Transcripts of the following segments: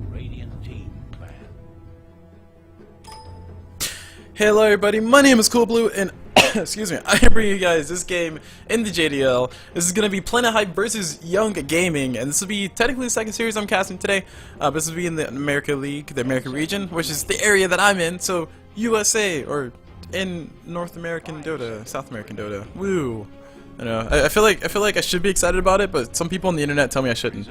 Radiant team plan. Hello everybody, my name is CulBlu and excuse me, I am bringing you guys this game in the JDL. This is going to be Planet Hype versus Young Gaming, and this will be technically the second series I'm casting today. This will be in the America League, the American region, which is the area that I'm in, so USA, or in North American Dota, South American Dota. Woo! I know, I feel like I should be excited about it, but some people on the internet tell me I shouldn't.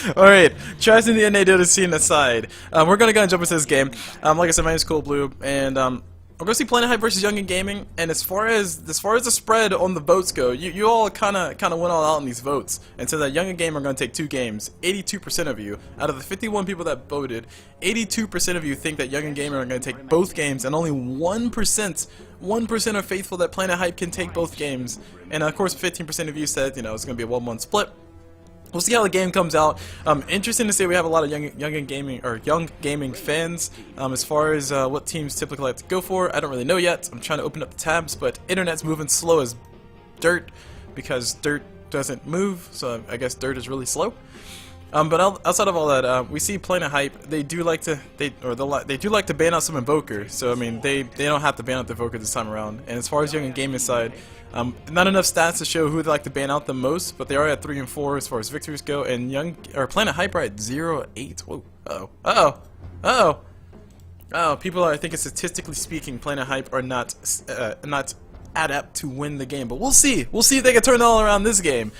Alright, tries in the NA Dota scene aside, we're gonna go and jump into this game. Like I said, my name is CulBlu, and we're gonna see Planet Hype versus Young Gaming. And as far as the spread on the votes go, you all kind of went all out in these votes, and so that Young Gaming are gonna take 2 games. 82% of you, out of the 51 people that voted, 82% of you think that Young Gaming are gonna take both games, and only 1% are faithful that Planet Hype can take both games. And of course, 15% of you said, you know, it's gonna be a 1-1 split. We'll see how the game comes out. Interesting to say we have a lot of young gaming fans. As far as what teams typically like to go for, I don't really know yet. I'm trying to open up the tabs, but internet's moving slow as dirt because dirt doesn't move. So I guess dirt is really slow. But outside of all that, we see Planet Hype. They do like to ban out some Invoker. So I mean, they don't have to ban out the Invoker this time around. And as far as Young Gaming side, not enough stats to show who they like to ban out the most, but they are at 3 and 4 as far as victories go. And Planet Hype are at 0-8. Whoa! Oh! People are, I think, statistically speaking, Planet Hype are not adept to win the game, but we'll see. We'll see if they can turn it all around this game.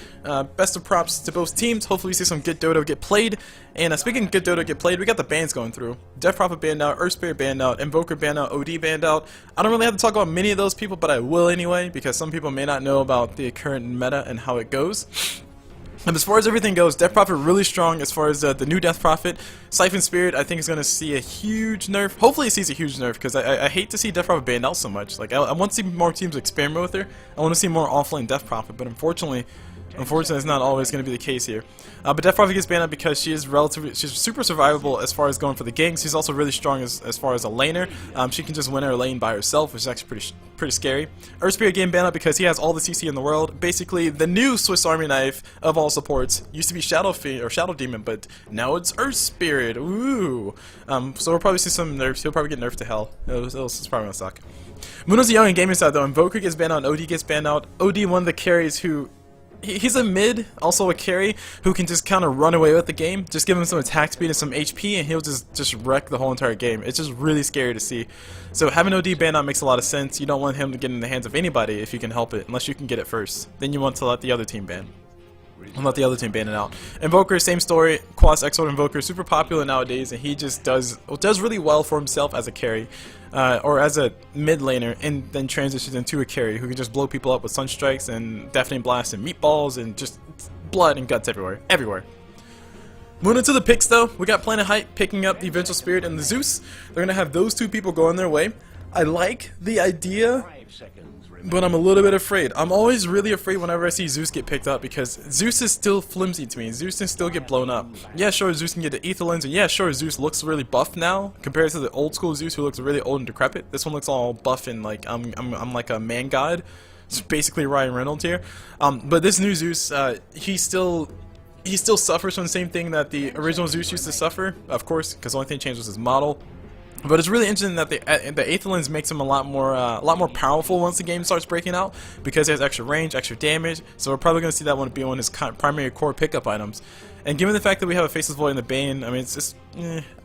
Best of props to both teams. Hopefully we see some good Dota get played. And speaking of good Dota get played, we got the bans going through. Death Prophet banned out, Earth Spirit banned out, Invoker banned out, OD banned out. I don't really have to talk about many of those people, but I will anyway, because some people may not know about the current meta and how it goes. And as far as everything goes, Death Prophet really strong as far as the new Death Prophet. Siphon Spirit, I think, is going to see a huge nerf. Hopefully it sees a huge nerf, because I hate to see Death Prophet banned out so much. Like, I want to see more teams experiment with her. I want to see more offlane Death Prophet, but unfortunately it's not always going to be the case here. But Death Prophet gets banned out because she's super survivable as far as going for the ganks. She's also really strong as far as a laner. She can just win her lane by herself, which is actually pretty scary. Earth Spirit getting banned out because he has all the CC in the world. Basically, the new Swiss Army knife of all supports. Used to be Shadow Fiend or Shadow Demon, but now it's Earth Spirit. Ooh. So we'll probably see some nerfs. He'll probably get nerfed to hell. It's probably gonna suck. Muno's the Young Gaming side though. Invoker gets banned out. OD gets banned out. OD, one of the carries who. He's a mid, also a carry, who can just kind of run away with the game. Just give him some attack speed and some HP, and he'll just wreck the whole entire game. It's just really scary to see. So having OD banned out makes a lot of sense. You don't want him to get in the hands of anybody if you can help it, unless you can get it first. Then you want to let the other team ban. And let the other team ban it out. Invoker, same story. Quas Exort Invoker, super popular nowadays, and he just does really well for himself as a carry, or as a mid laner, and then transitions into a carry who can just blow people up with Sunstrikes and Deafening Blasts and Meatballs and just blood and guts everywhere. Moving into the picks though, we got Planet Hype picking up the Vengeful Spirit and the Zeus. They're gonna have those 2 people going their way. I like the idea, but I'm a little bit afraid. I'm always really afraid whenever I see Zeus get picked up, because Zeus is still flimsy to me. Zeus can still get blown up. Yeah, sure, Zeus can get the Ether Lens, and yeah, sure, Zeus looks really buff now compared to the old school Zeus who looks really old and decrepit. This one looks all buff and like I'm like a man god. It's basically Ryan Reynolds here. But this new Zeus, he still suffers from the same thing that the original Zeus used to suffer, of course, because the only thing changed was his model. But it's really interesting that the Aether Lens makes him a lot more powerful once the game starts breaking out, because he has extra range, extra damage. So we're probably going to see that one be one of his primary core pickup items. And given the fact that we have a Faceless Void in the Bane, I mean, it's just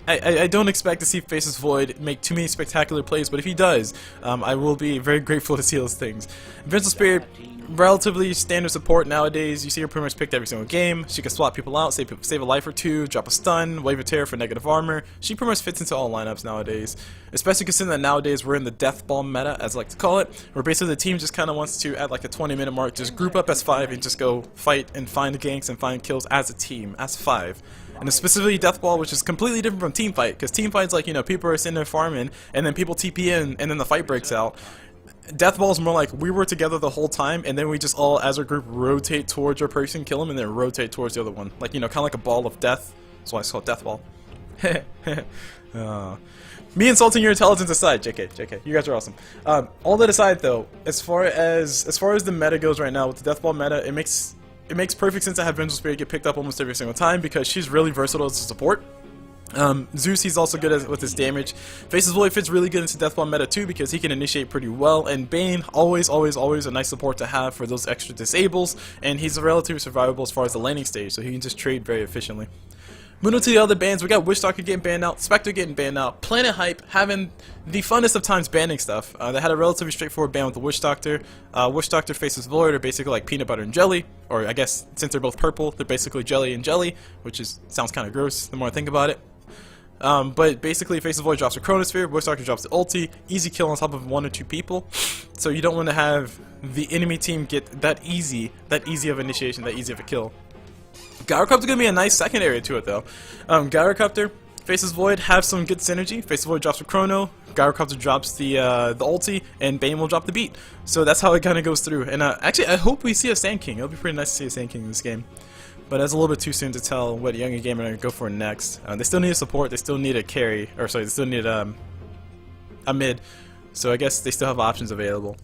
I don't expect to see Faceless Void make too many spectacular plays, but if he does, I will be very grateful to see those things. Vengeful Spirit, relatively standard support nowadays. You see her pretty much picked every single game. She can swap people out, save a life or 2, drop a stun, wave a terror for negative armor. She pretty much fits into all lineups nowadays, especially considering that nowadays we're in the Death Ball meta, as I like to call it, where basically the team just kind of wants to, at like the 20-minute mark, just group up as 5 and just go fight and find ganks and find kills as a team, as 5. And it's specifically Death Ball, which is completely different from Teamfight, because Teamfight's like, you know, people are sitting there farming, and then people TP in, and then the fight breaks out. Death Ball is more like we were together the whole time, and then we just all, as a group, rotate towards your person, kill him, and then rotate towards the other one. Like, you know, kind of like a ball of death. That's why it's called Death Ball. Me insulting your intelligence aside, JK, you guys are awesome. All that aside, though, as far as the meta goes right now with the Death Ball meta, it makes it makes perfect sense to have Vengeful Spirit get picked up almost every single time because she's really versatile as a support. Zeus, he's also good with his damage. Faceless Void fits really good into Deathball meta too because he can initiate pretty well, and Bane, always a nice support to have for those extra disables, and he's relatively survivable as far as the laning stage, so he can just trade very efficiently. Moving on to the other bans, we got Witchstalker getting banned out, Spectre getting banned out, Planet Hype having the funnest of times banning stuff. They had a relatively straightforward ban with the Witchdoctor. Witchdoctor, Faceless Void are basically like peanut butter and jelly, or I guess since they're both purple, they're basically jelly and jelly, which sounds kind of gross the more I think about it. But basically, Faceless Void drops a Chronosphere, Witchdoctor drops the ulti, easy kill on top of 1 or 2 people. So you don't want to have the enemy team get that easy of initiation, that easy of a kill. Gyrocopter gonna be a nice second area to it though. Gyrocopter, Faceless Void have some good synergy. Faceless Void drops a Chrono, Gyrocopter drops the ulti, and Bane will drop the beat. So that's how it kind of goes through. And actually, I hope we see a Sand King. It'll be pretty nice to see a Sand King in this game. But it's a little bit too soon to tell what Young and Gamer are going to go for next. They still need a support, they still need a carry, or sorry, they still need a mid. So I guess they still have options available.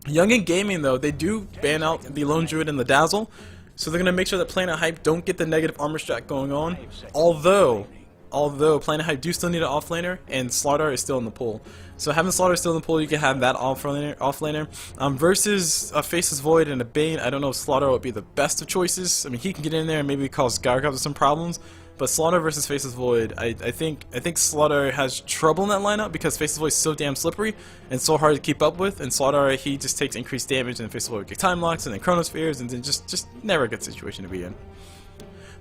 Young and Gaming though, they do ban out the Lone Druid and the Dazzle. So they're going to make sure that Planet Hype don't get the negative armor strat going on. Although Planet Hype do still need an offlaner, and Slardar is still in the pool. So having Slardar still in the pool, you can have that offlaner. Versus a Faceless Void and a Bane, I don't know if Slardar would be the best of choices. I mean, he can get in there and maybe cause Gyrocopter some problems. But Slardar versus Faceless Void, I think Slardar has trouble in that lineup because Faceless Void is so damn slippery and so hard to keep up with. And Slardar, he just takes increased damage, and Faceless Void get time locks and then Chronospheres, and then just never a good situation to be in.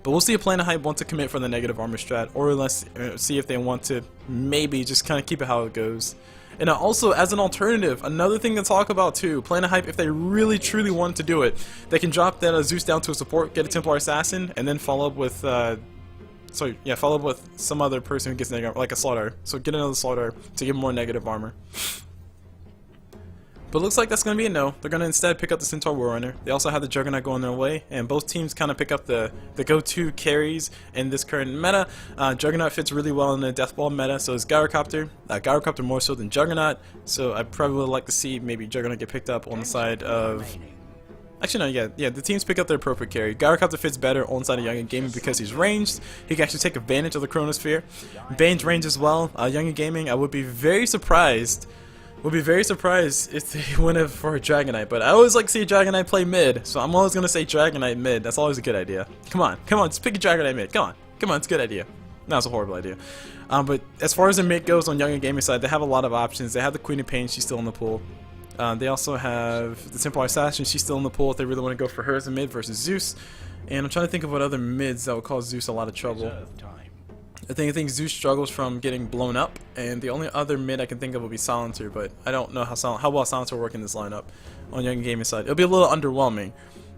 But we'll see if Planet Hype want to commit for the negative armor strat, or let's see if they want to maybe just kind of keep it how it goes. And also, as an alternative, another thing to talk about too, Planet Hype, if they really truly want to do it, they can drop that Zeus down to a support, get a Templar Assassin, and then follow up with follow up with some other person who gets negative, like a Slardar. So get another Slardar to give more negative armor. But it looks like that's going to be a no. They're going to instead pick up the Centaur Warrunner. They also have the Juggernaut going their way, and both teams kind of pick up the go-to carries in this current meta. Juggernaut fits really well in the Deathball meta, so is Gyrocopter. Gyrocopter more so than Juggernaut, so I probably would like to see maybe Juggernaut get picked up on the side of... Actually, no, yeah, the teams pick up their appropriate carry. Gyrocopter fits better on side of Young and Gaming because he's ranged. He can actually take advantage of the Chronosphere. Bane's range as well. Young and Gaming, I would be very surprised if they went in for a Dragonite, but I always like to see a Dragonite play mid, so I'm always going to say Dragonite mid. That's always a good idea. Come on, just pick a Dragonite mid. Come on, it's a good idea. No, it's a horrible idea. But as far as the mid goes on Young and Gaming side, they have a lot of options. They have the Queen of Pain, she's still in the pool. They also have the Templar Assassin, she's still in the pool if they really want to go for her as a mid versus Zeus. And I'm trying to think of what other mids that would cause Zeus a lot of trouble. I think Zeus struggles from getting blown up, and the only other mid I can think of would be Silencer, but I don't know how well Silencer will work in this lineup on Young Gaming side. It'll be a little underwhelming,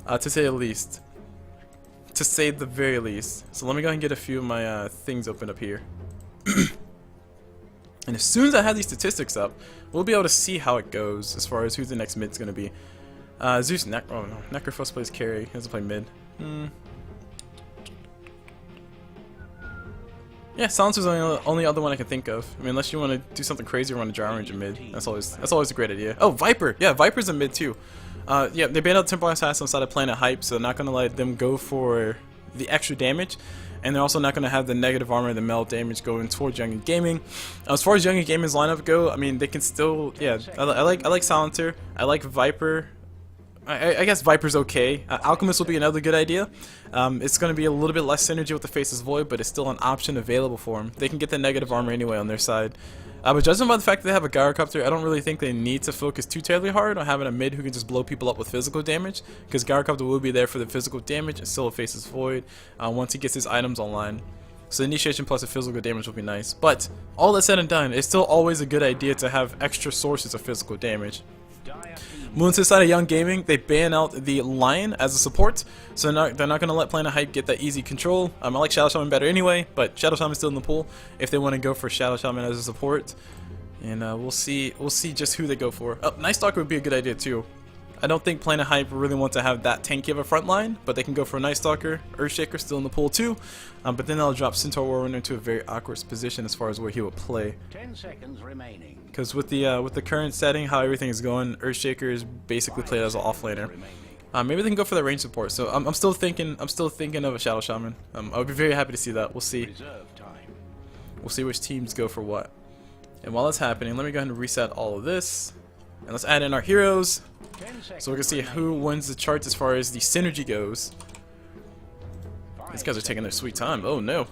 to say the least. To say the very least. So let me go ahead and get a few of my things open up here. And as soon as I have these statistics up, we'll be able to see how it goes as far as who the next mid's going to be. Zeus, Necrophos plays carry, he doesn't play mid. Yeah, Silencer's the only other one I can think of. I mean, unless you want to do something crazy or run a Gyro Range in mid. That's always a great idea. Oh, Viper! Yeah, Viper's in mid too. Yeah, they banned out Templar Assassin inside of Planet Hype, so they're not going to let them go for the extra damage. And they're also not going to have the negative armor and the melt damage going towards Young and Gaming. As far as Young and Gaming's lineup go, I mean, they can still, yeah, I like Silencer, I like Viper. I guess Viper's okay. Alchemist will be another good idea. It's going to be a little bit less synergy with the Faceless Void, but it's still an option available for them. They can get the negative armor anyway on their side. But judging by the fact that they have a Gyrocopter, I don't really think they need to focus too terribly hard on having a mid who can just blow people up with physical damage, because Gyrocopter will be there for the physical damage and still a Faceless Void once he gets his items online. So initiation plus a physical damage will be nice. But all that said and done, it's still always a good idea to have extra sources of physical damage. Moving to the side of Young Gaming, they ban out the Lion as a support, so they're not going to let Planet Hype get that easy control. I like Shadow Shaman better anyway, but Shadow Shaman's still in the pool if they want to go for Shadow Shaman as a support. And we'll see just who they go for. Oh, Night Stalker would be a good idea too. I don't think Planet Hype really want to have that tanky of a front line, but they can go for a Night Stalker. Earthshaker still in the pool too, but then they'll drop Centaur Warrunner into a very awkward position as far as where he will play. 10 seconds remaining. Because with the current setting, how everything is going, Earthshaker is basically played as an offlaner. Maybe they can go for the range support. So I'm still thinking of a Shadow Shaman. I would be very happy to see that. We'll see. Reserve time. We'll see which teams go for what. And while that's happening, let me go ahead and reset all of this. And let's add in our heroes. 10 seconds. So we can see who wins the charts as far as the synergy goes. These guys are taking their sweet time. Oh no.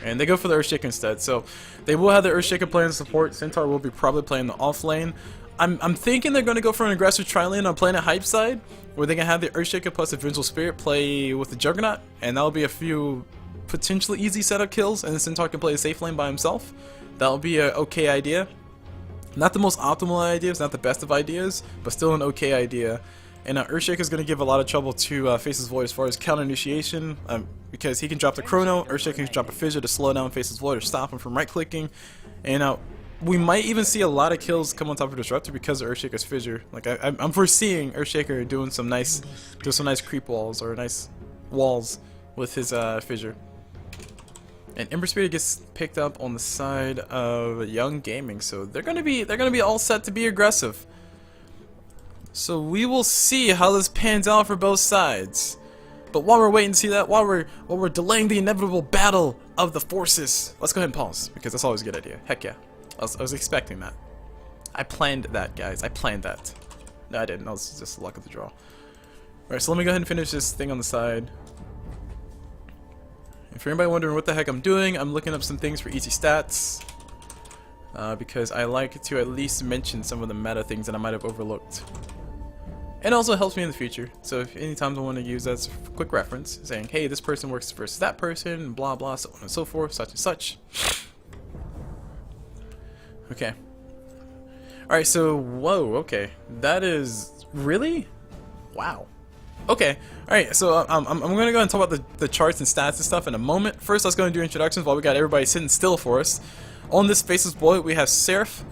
And they go for the Earthshaker instead. So they will have the Earthshaker playing support. Centaur will be probably playing the off lane. I'm thinking they're going to go for an aggressive tri-lane on Planet Hype side, where they can have the Earthshaker plus the Vengeful Spirit play with the Juggernaut, and that'll be a few potentially easy setup kills, and the Centaur can play a safe lane by himself. That'll be an okay idea. Not the most optimal idea, it's not the best of ideas, but still an okay idea. And Earthshaker is going to give a lot of trouble to Face's Void as far as counter initiation, because he can drop the Chrono, Earthshaker can drop a Fissure to slow down Face's Void or stop him from right clicking, and we might even see a lot of kills come on top of Disruptor because of Earthshaker's Fissure. Like I'm foreseeing Earthshaker doing some nice creep walls or nice walls with his Fissure. And Ember Spirit gets picked up on the side of Young Gaming, so they're gonna be all set to be aggressive. So we will see how this pans out for both sides. But while we're waiting to see that, while we're delaying the inevitable battle of the forces, let's go ahead and pause, because that's always a good idea. Heck yeah. I was expecting that. I planned that, guys. I planned that. No, I didn't. That was just the luck of the draw. Alright, so let me go ahead and finish this thing on the side. And for anybody wondering what the heck I'm doing, I'm looking up some things for easy stats. Because I like to at least mention some of the meta things that I might have overlooked. And it also helps me in the future. So if anytime I want to use that as a quick reference, saying, hey, this person works versus that person, blah blah, so on and so forth, such and such. Okay. Alright, so, whoa, okay. That is, really? Wow. Okay. Alright, so I'm going to go and talk about the charts and stats and stuff in a moment. First, let's go and do introductions while we got everybody sitting still for us. On this Faceless Void, we have Seraph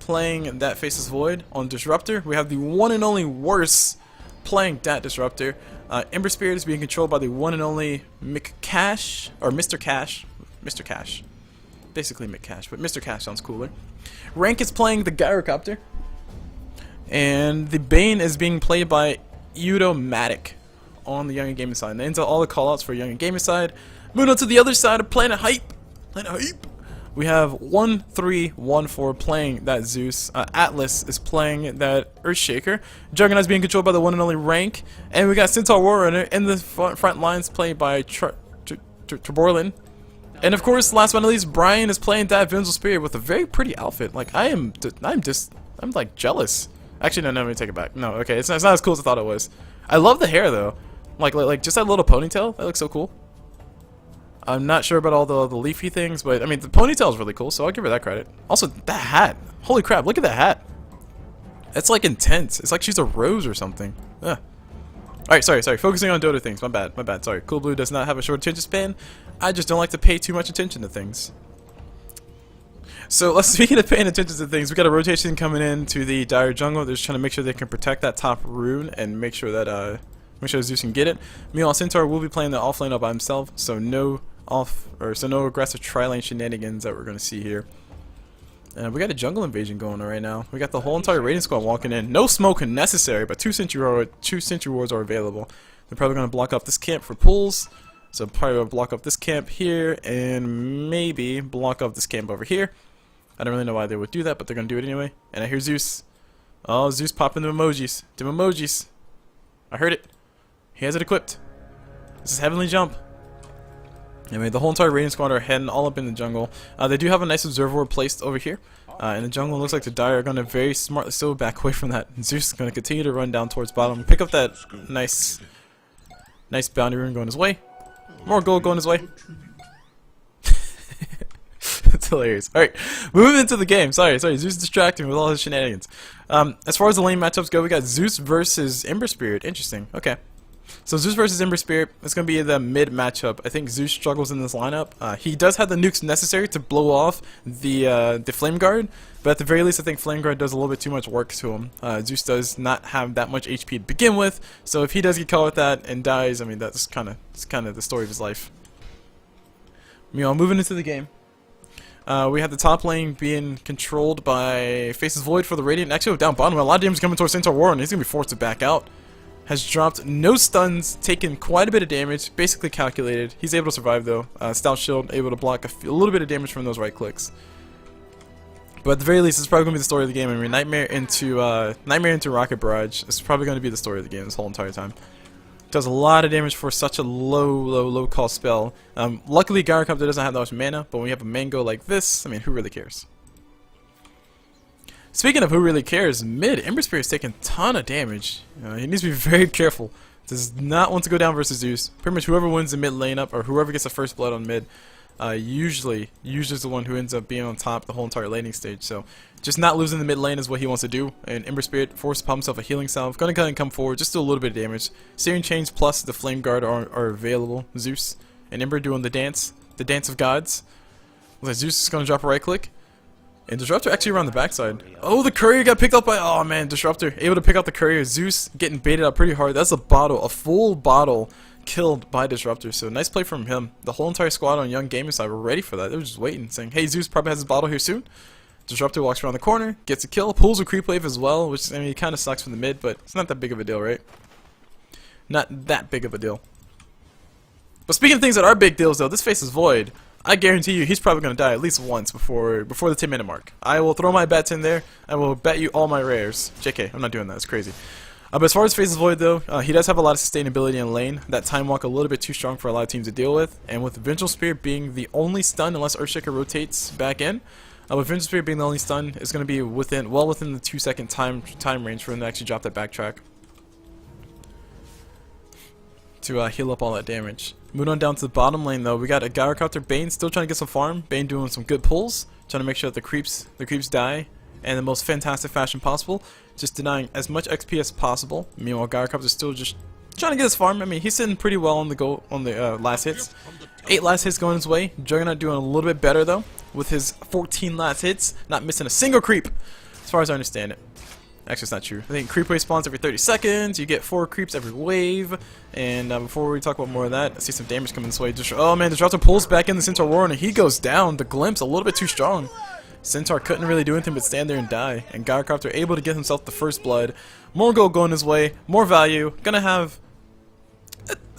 playing that Faceless Void. On Disruptor, we have the one and only Worse playing that Disruptor. Ember Spirit is being controlled by the one and only McCash, or Mr. Cash. Mr. Cash. Basically McCash, but Mr. Cash sounds cooler. Rank is playing the Gyrocopter. And the Bane is being played by Udomatic on the Young and Gaming side. And into all the callouts for Young and Gaming side. Moving on to the other side of Planet Hype. Planet Hype. We have 1-3-1-4 playing that Zeus. Atlas is playing that Earthshaker. Juggernaut is being controlled by the one and only Rank. And we got Centaur Warrunner in the front lines played by Treborlin. And of course, last but not least, Brian is playing that Vengeful Spirit with a very pretty outfit. Like I'm like jealous. Actually, no, let me take it back. No, okay, it's not as cool as I thought it was. I love the hair though. Like just that little ponytail. That looks so cool. I'm not sure about all the leafy things, but I mean the ponytail is really cool, so I'll give her that credit. Also, that hat. Holy crap! Look at that hat. That's like intense. It's like she's a rose or something. Ugh. Alright, sorry. Focusing on Dota things. My bad. Sorry. CulBlu does not have a short attention span. I just don't like to pay too much attention to things. So, speaking of paying attention to things, we got a rotation coming into the Dire Jungle. They're just trying to make sure they can protect that top rune and make sure that Zeus can get it. Meanwhile, Centaur will be playing the offlane all by himself, so no aggressive tri-lane shenanigans that we're going to see here. We got a jungle invasion going on right now. We got the whole entire raiding squad walking in. No smoke necessary, but two sentry wards are available. They're probably going to block up this camp for pulls. So probably going to block up this camp here and maybe block up this camp over here. I don't really know why they would do that, but they're going to do it anyway. And I hear Zeus. Oh, Zeus popping the emojis. Dim emojis. I heard it. He has it equipped. This is Heavenly Jump. Anyway, the whole entire raiding squad are heading all up in the jungle. They do have a nice observer placed over here. In the jungle, it looks like the Dire are going to very smartly still back away from that. Zeus is going to continue to run down towards bottom. Pick up that nice bounty rune going his way. More gold going his way. It's hilarious. Alright, moving into the game. Sorry, Zeus distracting me with all his shenanigans. As far as the lane matchups go, we got Zeus versus Ember Spirit. Interesting. Okay. So Zeus versus Ember Spirit, it's going to be the mid matchup. I think Zeus struggles in this lineup. He does have the nukes necessary to blow off the Flame Guard, but at the very least I think Flame Guard does a little bit too much work to him. Zeus does not have that much HP to begin with, so if he does get caught with that and dies, I mean that's kind of the story of his life. Meanwhile, moving into the game. We have the top lane being controlled by Faceless Void for the Radiant. Actually, down bottom, a lot of damage coming towards Centaur Warren. He's going to be forced to back out. has dropped no stuns, taken quite a bit of damage, basically calculated. He's able to survive though. Stout Shield, able to block a little bit of damage from those right clicks. But at the very least, it's probably going to be the story of the game. I mean, Nightmare into Rocket Barrage is probably going to be the story of the game this whole entire time. Does a lot of damage for such a low cost spell. Luckily, Gyrocopter doesn't have that much mana, but when you have a Mango like this, I mean, who really cares? Speaking of who really cares, mid, Ember Spirit is taking a ton of damage. He needs to be very careful. Does not want to go down versus Zeus. Pretty much whoever wins the mid lane up, or whoever gets the first blood on mid, usually is the one who ends up being on top the whole entire laning stage. So just not losing the mid lane is what he wants to do. And Ember Spirit forced to pop himself a healing salve. Gonna go ahead and come forward, just do a little bit of damage. Searing Chains plus the Flame Guard are available. Zeus and Ember doing the dance of gods. Like Zeus is gonna drop a right click. And Disruptor actually around the backside. Oh, the courier got picked up by, oh man, Disruptor able to pick up the courier. Zeus getting baited out pretty hard. That's a full bottle killed by Disruptor. So nice play from him. The whole entire squad on Young Gaming side were ready for that. They were just waiting, saying, hey, Zeus probably has his bottle here soon. Disruptor walks around the corner, gets a kill, pulls a creep wave as well, which, I mean, it kind of sucks from the mid, but it's not that big of a deal, right? Not that big of a deal. But speaking of things that are big deals, though, this faces Void. I guarantee you he's probably going to die at least once before the 10-minute mark. I will throw my bets in there. I will bet you all my rares. JK, I'm not doing that. It's crazy. But as far as faces Void, though, he does have a lot of sustainability in lane. That Time Walk a little bit too strong for a lot of teams to deal with. And with Vengeful Spirit being the only stun, unless Earthshaker rotates back in, with Vengeful Spirit being the only stun, it's going to be well within the 2-second time range for him to actually drop that backtrack to heal up all that damage. Moving on down to the bottom lane, though, we got a Gyrocopter Bane still trying to get some farm. Bane doing some good pulls, trying to make sure that the creeps die in the most fantastic fashion possible, just denying as much XP as possible. Meanwhile, Gyrocopter still just trying to get his farm. I mean, he's sitting pretty well on the last hits. 8 last hits going his way. Juggernaut doing a little bit better though, with his 14 last hits, not missing a single creep, as far as I understand it. Actually, it's not true. I think creep wave spawns every 30 seconds. You get 4 creeps every wave. And before we talk about more of that, I see some damage coming this way. Oh man, Disruptor pulls back in the Centaur War and he goes down. The Glimpse a little bit too strong. Centaur couldn't really do anything but stand there and die. And Gyrocopter able to get himself the first blood. More gold going his way. More value. Gonna have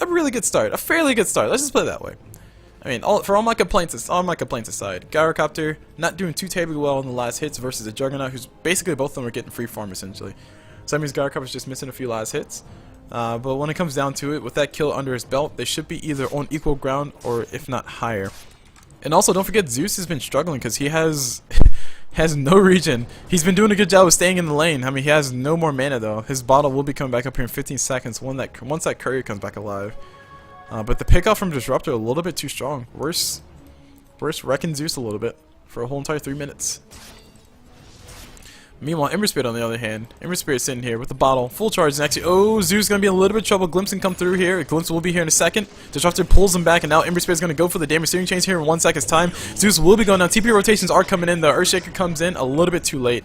a really good start. A fairly good start. Let's just put it that way. I mean, all my complaints aside, Gyrocopter not doing too terribly well in the last hits versus a Juggernaut, who's basically both of them are getting free farm essentially. So that means Gyrocopter's just missing a few last hits. But when it comes down to it, with that kill under his belt, they should be either on equal ground or if not higher. And also, don't forget Zeus has been struggling because he has no regen. He's been doing a good job of staying in the lane. I mean, he has no more mana though. His bottle will be coming back up here in 15 seconds once that courier comes back alive. But the pickoff from Disruptor a little bit too strong. Worse wrecking Zeus a little bit for a whole entire 3 minutes. Meanwhile, Ember Spirit on the other hand, Ember Spirit sitting here with the bottle, full charge, and actually, oh, Zeus is going to be in a little bit of trouble. Glimpse can come through here. Glimpse will be here in a second. Disruptor pulls him back, and now Ember Spirit is going to go for the damage searing chains here in 1 second's time. Zeus will be going down. TP rotations are coming in. The Earthshaker comes in a little bit too late.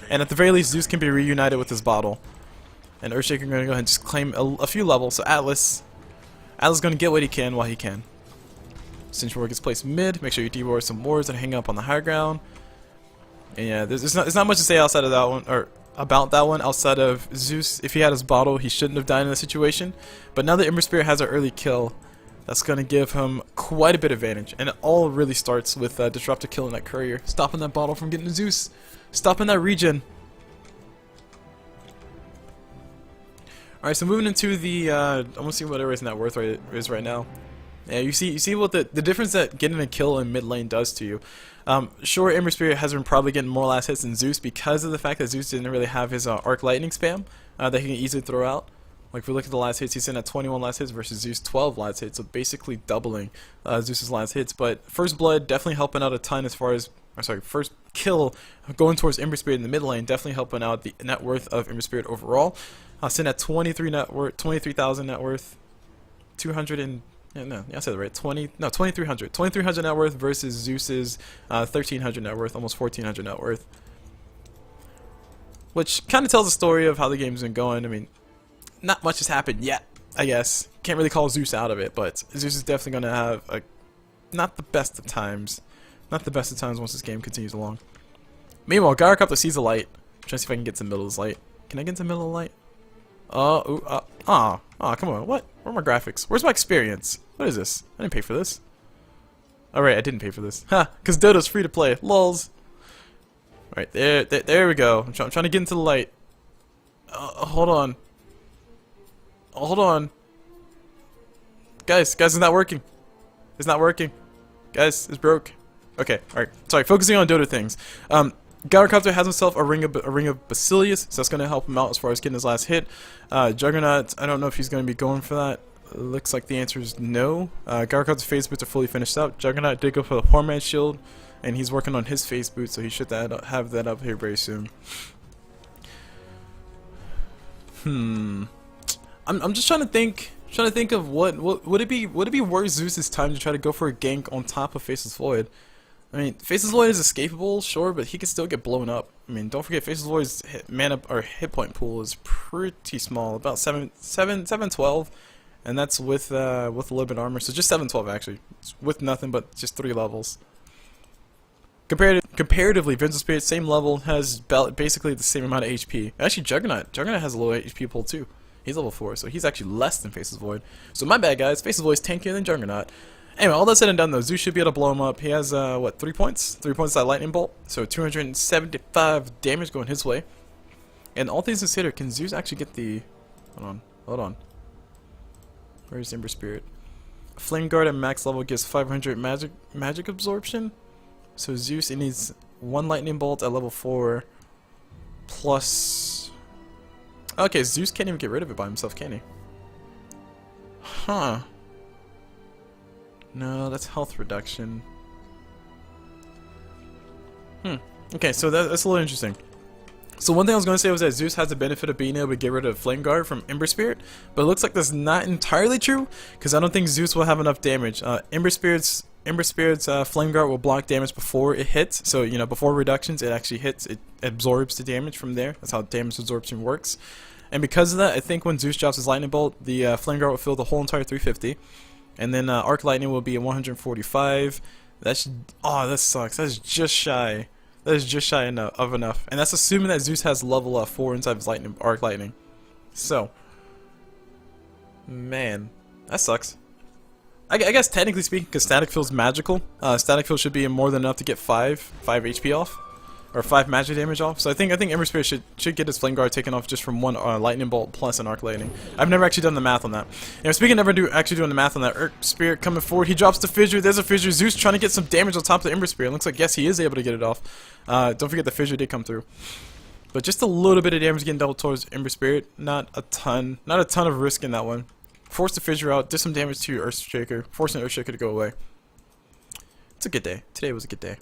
And at the very least, Zeus can be reunited with his bottle. And Earthshaker going to go ahead and just claim a few levels. So Atlas is going to get what he can while he can. Cinch Ward gets placed mid. Make sure you de-ward some wards and hang up on the high ground. And yeah, there's not much to say outside of that one, or about that one, outside of Zeus. If he had his bottle, he shouldn't have died in that situation. But now that Ember Spirit has an early kill, that's going to give him quite a bit of advantage. And it all really starts with Disruptor killing that courier, stopping that bottle from getting to Zeus, stopping that regen. Alright, so moving into the, I want to see what everybody's net worth is right now. Yeah, you see what the difference that getting a kill in mid lane does to you. Sure, Ember Spirit has been probably getting more last hits than Zeus because of the fact that Zeus didn't really have his Arc Lightning spam that he can easily throw out. Like if we look at the last hits, he's in at 21 last hits versus Zeus 12 last hits, so basically doubling Zeus's last hits. But First Blood definitely helping out a ton as far as, first kill going towards Ember Spirit in the mid lane, definitely helping out the net worth of Ember Spirit overall. Sitting at 23,000 net worth, 200 and I said that right. 2,300. 2,300 net worth versus Zeus's 1,300 net worth, almost 1,400 net worth. Which kind of tells the story of how the game's been going. I mean, not much has happened yet, I guess. Can't really call Zeus out of it, but Zeus is definitely going to have not the best of times. Not the best of times once this game continues along. Meanwhile, Gyrocopter sees the light. I'm trying to see if I can get to the middle of this light. Can I get to the middle of the light? Come on. What? Where are my graphics? Where's my experience? What is this? I didn't pay for this. Alright, I didn't pay for this. Ha! Because Dota's free to play. Lols. Alright, there we go. I'm trying to get into the light. Hold on. Hold on. Guys, it's not working. It's not working. Guys, it's broke. Okay, alright. Sorry, focusing on Dota things. Gyrocopter has himself a ring of Basilius, so that's going to help him out as far as getting his last hit. Juggernaut, I don't know if he's going to be going for that. Looks like the answer is no. Gyrocopter's phase boots are fully finished up. Juggernaut did go for the Poor Man's Shield, and he's working on his phase boots, so he should have that up here very soon. I'm just trying to think of what would it be worth Zeus's time to try to go for a gank on top of Faceless Void. I mean, Faceless Void is escapable, sure, but he can still get blown up. I mean, don't forget Faceless Void's hit point pool is pretty small, about 712, and that's with a little bit of armor, so just 712 actually, it's with nothing but just 3 levels. Comparatively, Vengeful Spirit, same level, has basically the same amount of HP. Actually, Juggernaut has a low HP pool too. He's level 4, so he's actually less than Faceless Void. So my bad, guys. Faceless Void is tankier than Juggernaut. Anyway, all that said and done, though, Zeus should be able to blow him up. He has, what, 3 points? 3 points that Lightning Bolt, so 275 damage going his way. And all things considered, can Zeus actually get the... Hold on. Where's Ember Spirit? Flame Guard at max level gives 500 magic absorption. So Zeus, it needs 1 Lightning Bolt at level 4, plus... Okay, Zeus can't even get rid of it by himself, can he? Huh. No, that's health reduction. Okay, so that's a little interesting. So one thing I was going to say was that Zeus has the benefit of being able to get rid of Flame Guard from Ember Spirit, but it looks like that's not entirely true, because I don't think Zeus will have enough damage. Ember Spirit's Flame Guard will block damage before it hits, so you know, before reductions it actually hits, it absorbs the damage from there. That's how damage absorption works. And because of that, I think when Zeus drops his Lightning Bolt, the Flame Guard will fill the whole entire 350. And then Arc Lightning will be at 145. That sucks. That's just shy. That is just shy of enough. And that's assuming that Zeus has level 4 inside of his Arc Lightning. So, man, that sucks. I guess technically speaking, because Static Field's magical, Static Field should be more than enough to get 5 HP off. Or 5 magic damage off. So I think Ember Spirit should get his Flame Guard taken off just from 1 Lightning Bolt plus an Arc Lightning. I've never actually done the math on that. And speaking of actually doing the math on that, Ember Spirit coming forward, he drops the Fissure. There's a Fissure. Zeus trying to get some damage on top of the Ember Spirit. Looks like yes, he is able to get it off. Don't forget the Fissure did come through. But just a little bit of damage getting dealt towards Ember Spirit. Not a ton of risk in that one. Forced the Fissure out. Did some damage to Earthshaker, forcing Earthshaker to go away. It's a good day. Today was a good day.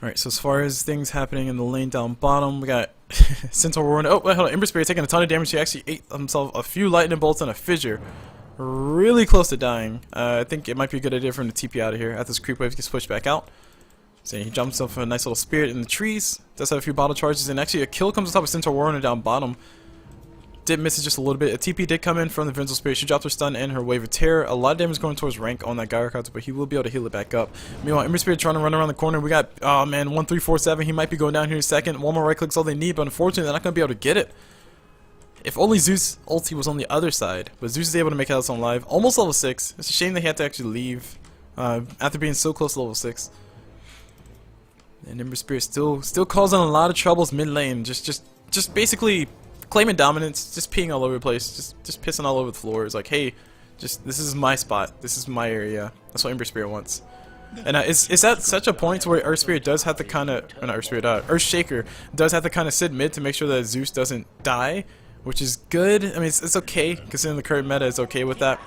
Alright, so as far as things happening in the lane down bottom, we got Centaur Warren. Oh, wait, hold on. Ember Spirit taking a ton of damage. He actually ate himself a few Lightning Bolts and a Fissure. Really close to dying. I think it might be a good idea for him to TP out of here after this creep wave gets pushed back out. So he jumps himself a nice little Spirit in the trees. Does have a few bottle charges, and actually a kill comes on top of Centaur Warren down bottom. Did miss it just a little bit. A TP did come in from the Vengeful Spirit. She dropped her stun and her Wave of Terror. A lot of damage going towards rank on that Gyrocopter, but he will be able to heal it back up. Meanwhile, Ember Spirit trying to run around the corner. We got, oh man, 1347. He might be going down here in a second. One more right click's all they need, but unfortunately, they're not going to be able to get it. If only Zeus' ulti was on the other side, but Zeus is able to make it out on live. Almost level 6. It's a shame that he had to actually leave after being so close to level 6. And Ember Spirit still causing a lot of troubles mid lane. Just basically claiming dominance, just peeing all over the place, just pissing all over the floor. It's like, hey, this is my spot, this is my area. That's what Ember Spirit wants. And is that such a point where Earth Spirit does have to kind of, not Earth Spirit, Earthshaker does have to kind of sit mid to make sure that Zeus doesn't die, which is good. I mean, it's okay considering the current meta is okay with that.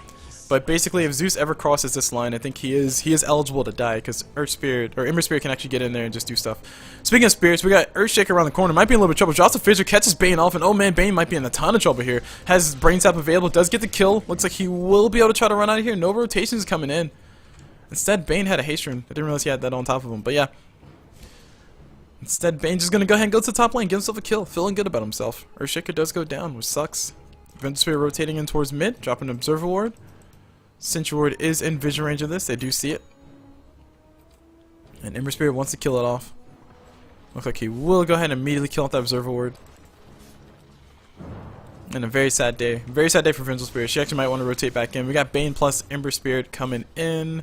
But basically, if Zeus ever crosses this line, I think he is eligible to die because Earth Spirit or Ember Spirit can actually get in there and just do stuff. Speaking of spirits, we got Earthshaker around the corner. Might be in a little bit of trouble. Drops a Fissure, catches Bane off, and oh man, Bane might be in a ton of trouble here. Has Brain Sap available, does get the kill. Looks like he will be able to try to run out of here. No rotations coming in. Instead, Bane had a haste rune. I didn't realize he had that on top of him, but yeah. Instead, Bane's just gonna go ahead and go to the top lane, give himself a kill, feeling good about himself. Earthshaker does go down, which sucks. Vengeful Spirit rotating in towards mid, dropping an Observer Ward. Sentry Ward is in vision range of this, they do see it. And Ember Spirit wants to kill it off. Looks like he will go ahead and immediately kill off that Observer Ward. And a very sad day. Very sad day for Vengeful Spirit. She actually might want to rotate back in. We got Bane plus Ember Spirit coming in.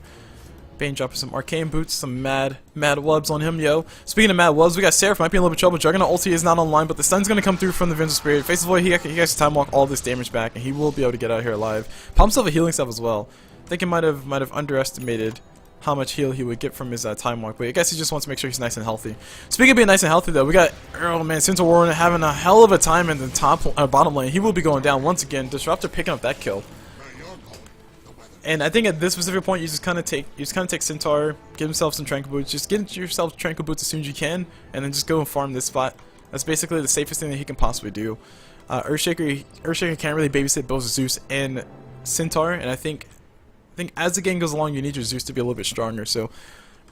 Bane dropping some Arcane Boots, some mad wubs on him, yo. Speaking of mad wubs, we got Seraph, might be in a little bit of trouble. Juggernaut ulti is not online, but the stun's going to come through from the Vengeful Spirit. Faces Void, he has to time walk all this damage back, and he will be able to get out of here alive. Pop himself a healing stuff as well. I think he might have underestimated how much heal he would get from his time walk, but I guess he just wants to make sure he's nice and healthy. Speaking of being nice and healthy, though, we got, oh man, Centaur Warren having a hell of a time in the bottom lane. He will be going down once again. Disruptor picking up that kill. And I think at this specific point, you just kind of take Centaur, give himself some Tranquil Boots, just get yourself Tranquil Boots as soon as you can, and then just go and farm this spot. That's basically the safest thing that he can possibly do. Earthshaker can't really babysit both Zeus and Centaur, and I think as the game goes along, you need your Zeus to be a little bit stronger. So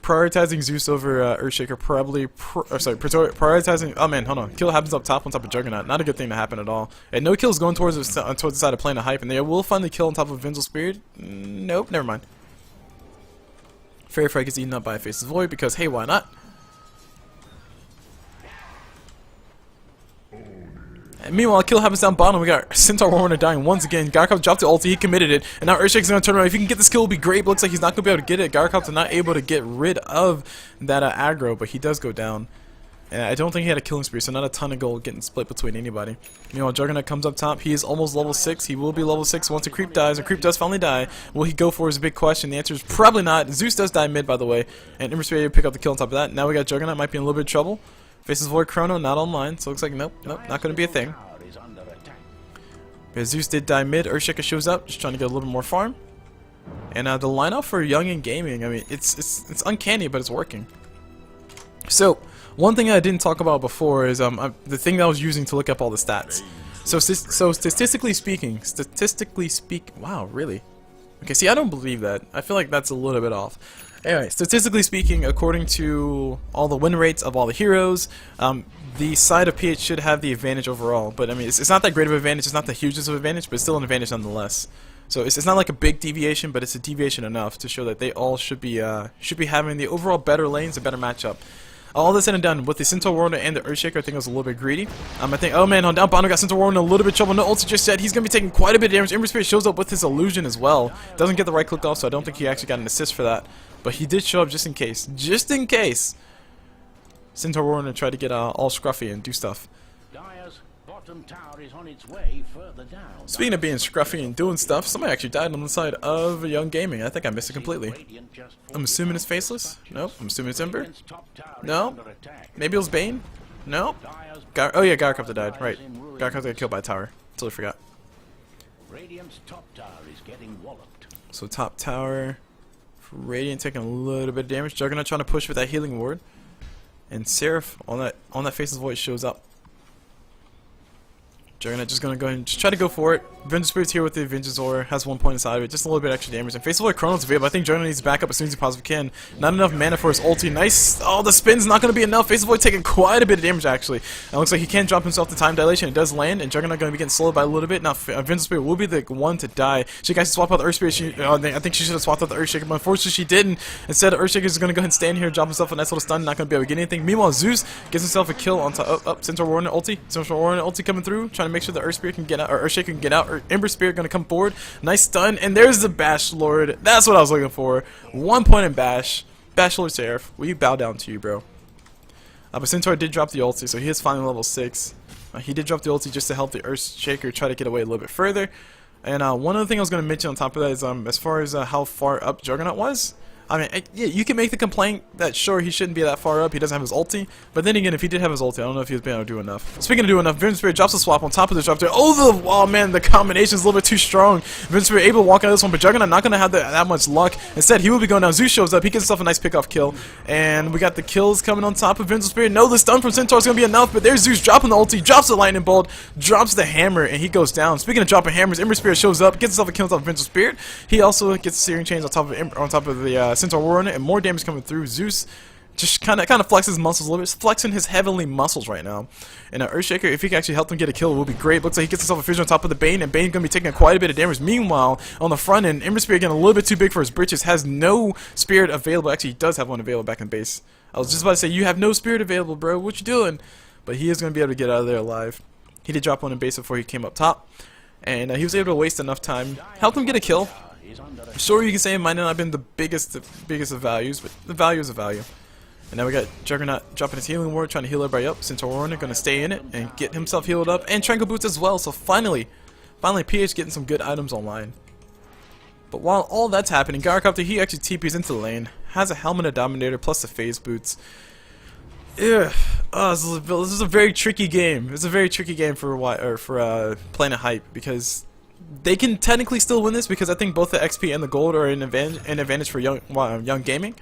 prioritizing Zeus over Earthshaker prioritizing. Oh man, hold on. Kill happens up top on top of Juggernaut. Not a good thing to happen at all. And no kills going towards the side of playing a hype, and they will find the kill on top of Vengeful Spirit. Nope, never mind. Fairy Frag gets eaten up by a Faceless Void because hey, why not? And meanwhile, kill happens down bottom. We got Centaur Warner dying once again. Garkov dropped the ulti, he committed it, and now Earthshaker's gonna turn around. If he can get this kill, it will be great, but looks like he's not gonna be able to get it. Garkov's not able to get rid of that aggro, but he does go down. And I don't think he had a killing spree, so not a ton of gold getting split between anybody. Meanwhile, Juggernaut comes up top. He is almost level 6. He will be level 6 once a creep dies. A creep does finally die. Will he go for is a big question. The answer is probably not. Zeus does die mid, by the way, and Ember Spirit pick up the kill on top of that. Now we got Juggernaut, might be in a little bit of trouble. Faces Void Chrono, not online, so it looks like nope, not gonna be a thing. Yeah, Zeus did die mid. Earthshaker shows up, just trying to get a little bit more farm. And the lineup for Young in Gaming, I mean, it's uncanny, but it's working. So, one thing I didn't talk about before is the thing that I was using to look up all the stats. So statistically speaking, wow, really? Okay, see, I don't believe that. I feel like that's a little bit off. Anyway, statistically speaking, according to all the win rates of all the heroes, the side of PH should have the advantage overall. But I mean, it's not that great of an advantage. It's not the hugest of advantage, but it's still an advantage nonetheless. So it's not like a big deviation, but it's a deviation enough to show that they all should be having the overall better lanes, a better matchup. All this said and done, with the Centaur Warner and the Earthshaker, I think I was a little bit greedy. I think, oh man, on down bottom, got Centaur Warner in a little bit of trouble. No ulti just yet. He's going to be taking quite a bit of damage. Ember Spirit shows up with his illusion as well. Doesn't get the right click off, so I don't think he actually got an assist for that. But he did show up just in case. Just in case Centaur Warner tried to get all scruffy and do stuff. Tower is on its way further down. Speaking of being scruffy and doing stuff, somebody actually died on the side of Young Gaming. I think I missed it completely. I'm assuming it's Faceless? Nope. I'm assuming it's Ember? No? Maybe it was Bane? No? Oh yeah, Garkov died. Right. Garkov got killed by a tower. Totally forgot. So top tower. Radiant taking a little bit of damage. Juggernaut trying to push with that healing ward. And Seraph on that Faceless Void shows up. Juggernaut just gonna go ahead and just try to go for it. Vengeful Spirit's here with the Vengeance Aura, has 1 point inside of it, just a little bit extra damage. And Faceless Void Chrono's available. I think Juggernaut needs to back up as soon as he possibly can. Not enough mana for his ulti. Nice. Oh, the spin's not gonna be enough. Faceless Void taking quite a bit of damage actually. And it looks like he can drop himself to time dilation. It does land, and Juggernaut gonna be getting slowed by a little bit. Now Vengeful Spirit will be the one to die. She guys swap out the Earth Spirit. I think she should have swapped out the Earthshaker, but unfortunately she didn't. Instead, Earthshaker is gonna go ahead and stand here, drop himself a nice little stun. Not gonna be able to get anything. Meanwhile, Zeus gets himself a kill on top. Centaur Warner ulti. Centaur Warner ulti coming through, trying to make sure the Earth Spirit can get out, or Earthshaker can get out, or Ember Spirit gonna come forward. Nice stun, and there's the Bash Lord. That's what I was looking for. 1 point in Bash. Bash Lord Seraph, will you bow down to you, bro? But Centaur did drop the ulti, so he is finally level 6. He did drop the ulti just to help the Earthshaker try to get away a little bit further. And one other thing I was going to mention on top of that is as far as how far up Juggernaut was. I mean, yeah, you can make the complaint that sure, he shouldn't be that far up, he doesn't have his ulti, but then again, if he did have his ulti, I don't know if he was being able to do enough. Speaking of doing enough, Vengeful Spirit drops a swap on top of the drop there. Oh man, the combination is a little bit too strong. Vengeful Spirit able to walk out of this one, but Juggernaut not going to have that much luck. Instead, he will be going down. Zeus shows up, he gets himself a nice pick-off kill, and we got the kills coming on top of Vengeful Spirit. No, the stun from Centaur is going to be enough, but there's Zeus dropping the ulti, drops the lightning bolt, drops the hammer, and he goes down. Speaking of dropping hammers, Ember Spirit shows up, gets himself a kill on top of Vengeful Spirit. He also gets Searing Chains on top of the Centaur Warren, and more damage coming through. Zeus just kind of flexes his muscles a little bit. He's flexing his heavenly muscles right now. And Earthshaker, if he can actually help him get a kill, it will be great. Looks like he gets himself a fissure on top of the Bane, and Bane's going to be taking quite a bit of damage. Meanwhile, on the front end, Ember Spirit getting a little bit too big for his britches, has no spirit available. Actually, he does have one available back in base. I was just about to say, you have no spirit available, bro. What you doing? But he is going to be able to get out of there alive. He did drop one in base before he came up top. And he was able to waste enough time. Helped him get a kill. Sure, you can say it might not have been the biggest of values, but the value is a value. And now we got Juggernaut dropping his healing ward, trying to heal everybody up. Centaur Warner going to stay in it and get himself healed up. And Tranquil Boots as well. So finally, PH getting some good items online. But while all that's happening, Gyrocopter, he actually TPs into the lane. Has a Helmet of Dominator plus the Phase Boots. Ugh. Oh, this is a very tricky game. It's a very tricky game for Planet Hype, because they can technically still win this, because I think both the XP and the gold are an advantage for Young Gaming.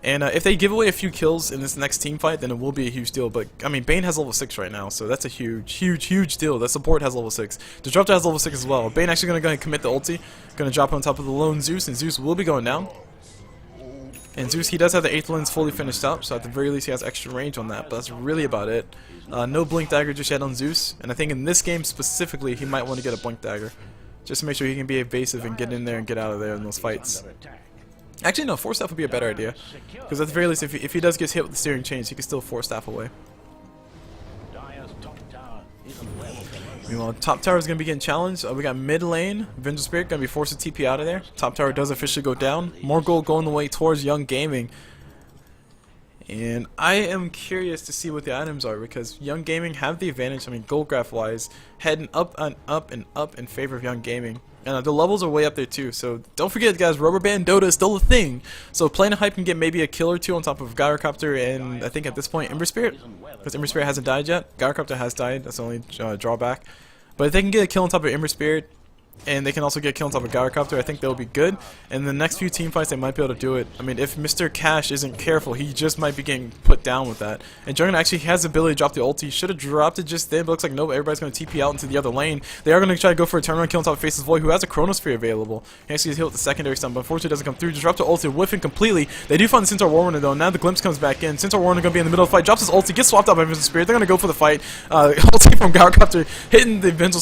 And if they give away a few kills in this next team fight, then it will be a huge deal. But, I mean, Bane has level 6 right now, so that's a huge deal. The support has level 6. Disruptor has level 6 as well. Bane actually going to go ahead and commit the ulti. Going to drop on top of the lone Zeus, and Zeus will be going down. And Zeus, he does have the 8th lens fully finished up, so at the very least he has extra range on that, but that's really about it. No Blink Dagger just yet on Zeus, and I think in this game specifically, he might want to get a Blink Dagger. Just to make sure he can be evasive and get in there and get out of there in those fights. Actually, no, Force Staff would be a better idea. Because at the very least, if he does get hit with the steering chains, he can still Force Staff away. Meanwhile, top tower is going to be getting challenged. We got mid lane. Vengeful Spirit going to be forced to TP out of there. Top tower does officially go down. More gold going the way towards Young Gaming. And I am curious to see what the items are, because Young Gaming have the advantage, I mean, gold graph wise, heading up and up and up in favor of Young Gaming. And the levels are way up there too, so don't forget guys, Rubber Band Dota is still a thing. So Planet Hype can get maybe a kill or two on top of Gyrocopter and I think at this point Ember Spirit, because Ember Spirit hasn't died yet. Gyrocopter has died, that's the only drawback. But if they can get a kill on top of Ember Spirit, and they can also get a kill on top of Gyrocopter, I think they'll be good. And the next few team fights, they might be able to do it. I mean, if Mr. Cash isn't careful, he just might be getting put down with that. And Juggernaut actually has the ability to drop the ulti. Should have dropped it just then, but looks like no, everybody's going to TP out into the other lane. They are going to try to go for a turnaround kill on top of Faceless Void, who has a Chronosphere available. He actually gets hit with the secondary stun, but unfortunately doesn't come through. Disrupt the ulti, whiffing completely. They do find the Centaur Warner though. Now the Glimpse comes back in. Centaur Warner going to be in the middle of the fight, drops his ulti, gets swapped out by Vengeful Spirit. They're going to go for the fight. Ulti from Gyrocopter, hitting the Vengeful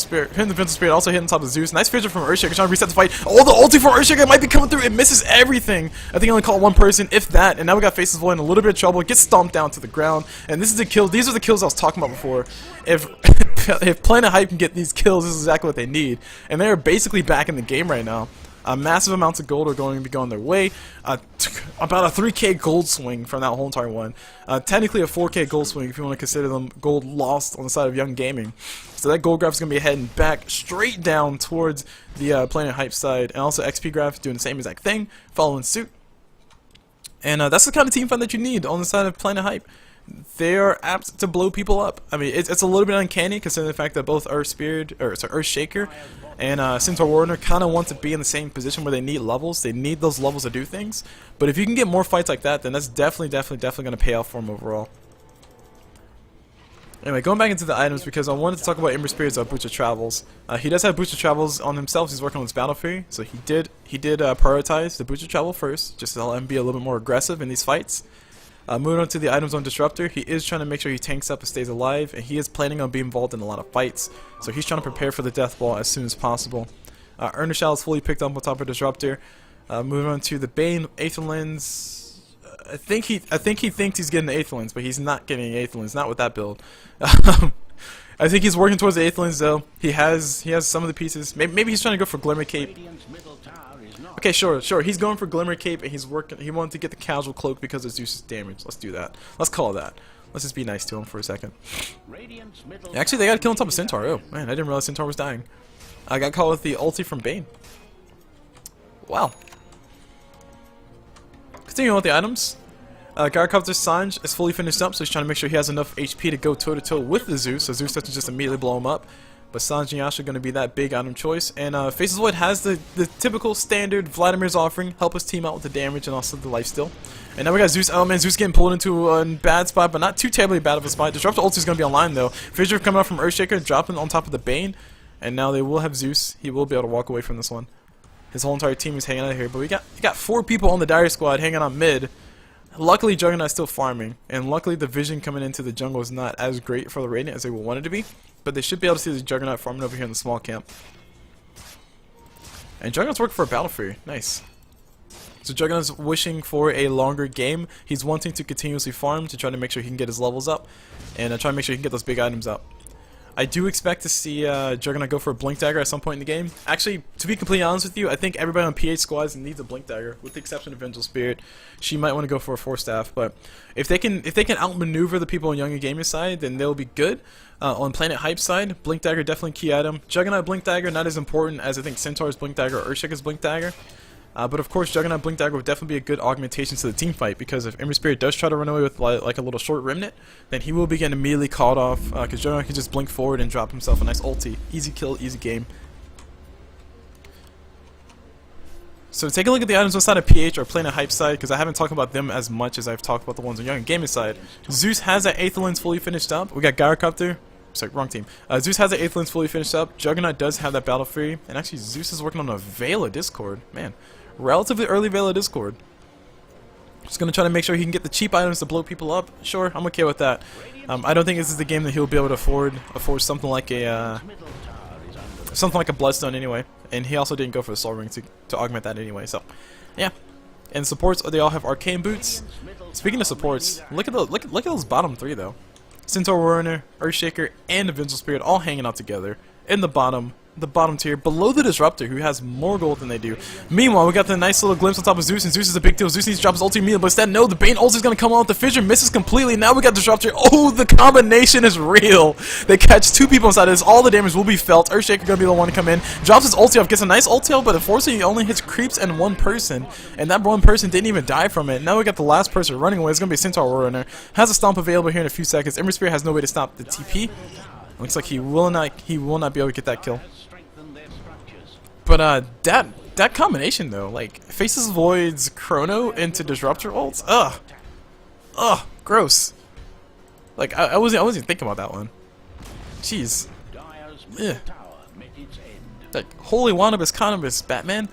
Spirit, also hitting top of Zeus. Nice fissure from Earthshaker, trying to reset the fight. Oh, the ulti from Earthshaker might be coming through. It misses everything. I think I only caught one person, if that. And now we got Faceless Void in a little bit of trouble. It gets stomped down to the ground. And this is the kill. These are the kills I was talking about before. If Planet Hype can get these kills, this is exactly what they need. And they are basically back in the game right now. Massive amounts of gold are going to be going their way. About a 3k gold swing from that whole entire one. Technically a 4k gold swing if you want to consider them gold lost on the side of Young Gaming. So that gold graph is going to be heading back straight down towards the Planet Hype side. And also XP graph doing the same exact thing, following suit. And that's the kind of team fight that you need on the side of Planet Hype. They are apt to blow people up. I mean, it's a little bit uncanny considering the fact that both Earthshaker and Centaur Warner kind of want to be in the same position where they need levels. They need those levels to do things. But if you can get more fights like that, then that's definitely going to pay off for them overall. Anyway, going back into the items, because I wanted to talk about Ember Spirit's Boots of Travels. He does have Boots of Travels on himself. He's working on his Battle Fury, so he did prioritize the Boots of Travel first, just to let him be a little bit more aggressive in these fights. Moving on to the items on Disruptor, he is trying to make sure he tanks up and stays alive, and he is planning on being involved in a lot of fights. So he's trying to prepare for the Death Ball as soon as possible. Earner Shell is fully picked up on top of Disruptor. Moving on to the Bane, Aether Lens. I think he thinks he's getting the Aether Lens, but he's not getting the Aether Lens, not with that build. I think he's working towards the Aether Lens though. He has some of the pieces. Maybe he's trying to go for Glimmer Cape. Okay, sure. He's going for Glimmer Cape, and he wanted to get the Casual Cloak because of Zeus's damage. Let's do that. Let's call it that. Let's just be nice to him for a second. Actually, they got to kill on top of Centaur. Oh, man, I didn't realize Centaur was dying. I got caught with the ulti from Bane. Wow. Continuing with the items. Gyrocopter's Sange is fully finished up, so he's trying to make sure he has enough HP to go toe-to-toe with the Zeus, so Zeus doesn't just immediately blow him up. But Sange and Yasha are going to be that big item choice. And Faceless Void has the typical standard Vladimir's offering. Help us team out with the damage and also the lifesteal. And now we got Zeus. Oh man, Zeus getting pulled into a bad spot, but not too terribly bad of a spot. Disruptor ulti is going to be online though. Fissure coming out from Earthshaker, dropping on top of the Bane. And now they will have Zeus. He will be able to walk away from this one. His whole entire team is hanging out here. But we got 4 people on the Dire Squad hanging on mid. Luckily, Juggernaut's still farming, and luckily the vision coming into the jungle is not as great for the Radiant as they would want it to be, but they should be able to see the Juggernaut farming over here in the small camp. And Juggernaut's working for a Battle Fury. Nice. So Juggernaut's wishing for a longer game. He's wanting to continuously farm to try to make sure he can get his levels up, and try to make sure he can get those big items up. I do expect to see Juggernaut go for a Blink Dagger at some point in the game. Actually, to be completely honest with you, I think everybody on PH squads needs a Blink Dagger, with the exception of Vengeful Spirit. She might want to go for a Force Staff, but if they can outmaneuver the people on Young and Gaming side, then they'll be good. On Planet Hype side, Blink Dagger definitely key item. Juggernaut Blink Dagger not as important as I think Centaur's Blink Dagger or Earthshaker's Blink Dagger. But of course, Juggernaut Blink Dagger would definitely be a good augmentation to the team fight, because if Ember Spirit does try to run away with like a little short remnant, then he will be getting immediately caught off, because Juggernaut can just blink forward and drop himself a nice ulti. Easy kill, easy game. So take a look at the items inside of PH or Planet Hype side, because I haven't talked about them as much as I've talked about the ones on Young and Gaming side. Zeus has that 8th lens fully finished up. We got Gyrocopter. Sorry, wrong team. Zeus has the 8th lens fully finished up. Juggernaut does have that Battle Fury, and actually Zeus is working on a Veil of Discord. Man. Relatively early Veil of Discord. Just gonna try to make sure he can get the cheap items to blow people up. Sure, I'm okay with that. I don't think this is the game that he'll be able to afford something like a Bloodstone anyway. And he also didn't go for the Soul Ring to augment that anyway. So, yeah. And supports, they all have Arcane Boots. Speaking of supports, look at those bottom three though. Centaur Warrior, Earthshaker, and Vengeful Spirit all hanging out together in the bottom tier, below the Disruptor, who has more gold than they do. Meanwhile, we got the nice little glimpse on top of Zeus, and Zeus is a big deal. Zeus needs to drop his ulti immediately, but instead, no, the Bane ult is going to come out with the Fissure, misses completely. Now we got Disruptor. Oh, the combination is real. They catch two people inside of this. All the damage will be felt. Earthshaker going to be the one to come in. Drops his ulti off, gets a nice ulti off, but unfortunately, he only hits creeps and one person, and that one person didn't even die from it. Now we got the last person running away. It's going to be Centaur Warrior. Has a stomp available here in a few seconds. Ember Spirit has no way to stop the TP. Looks like he will not be able to get that kill. But that combination though, like Faceless Void's Chrono into Disruptor ults, gross. Like I wasn't even thinking about that one. Jeez. Ugh. Like holy Wanabis Conibus, Batman.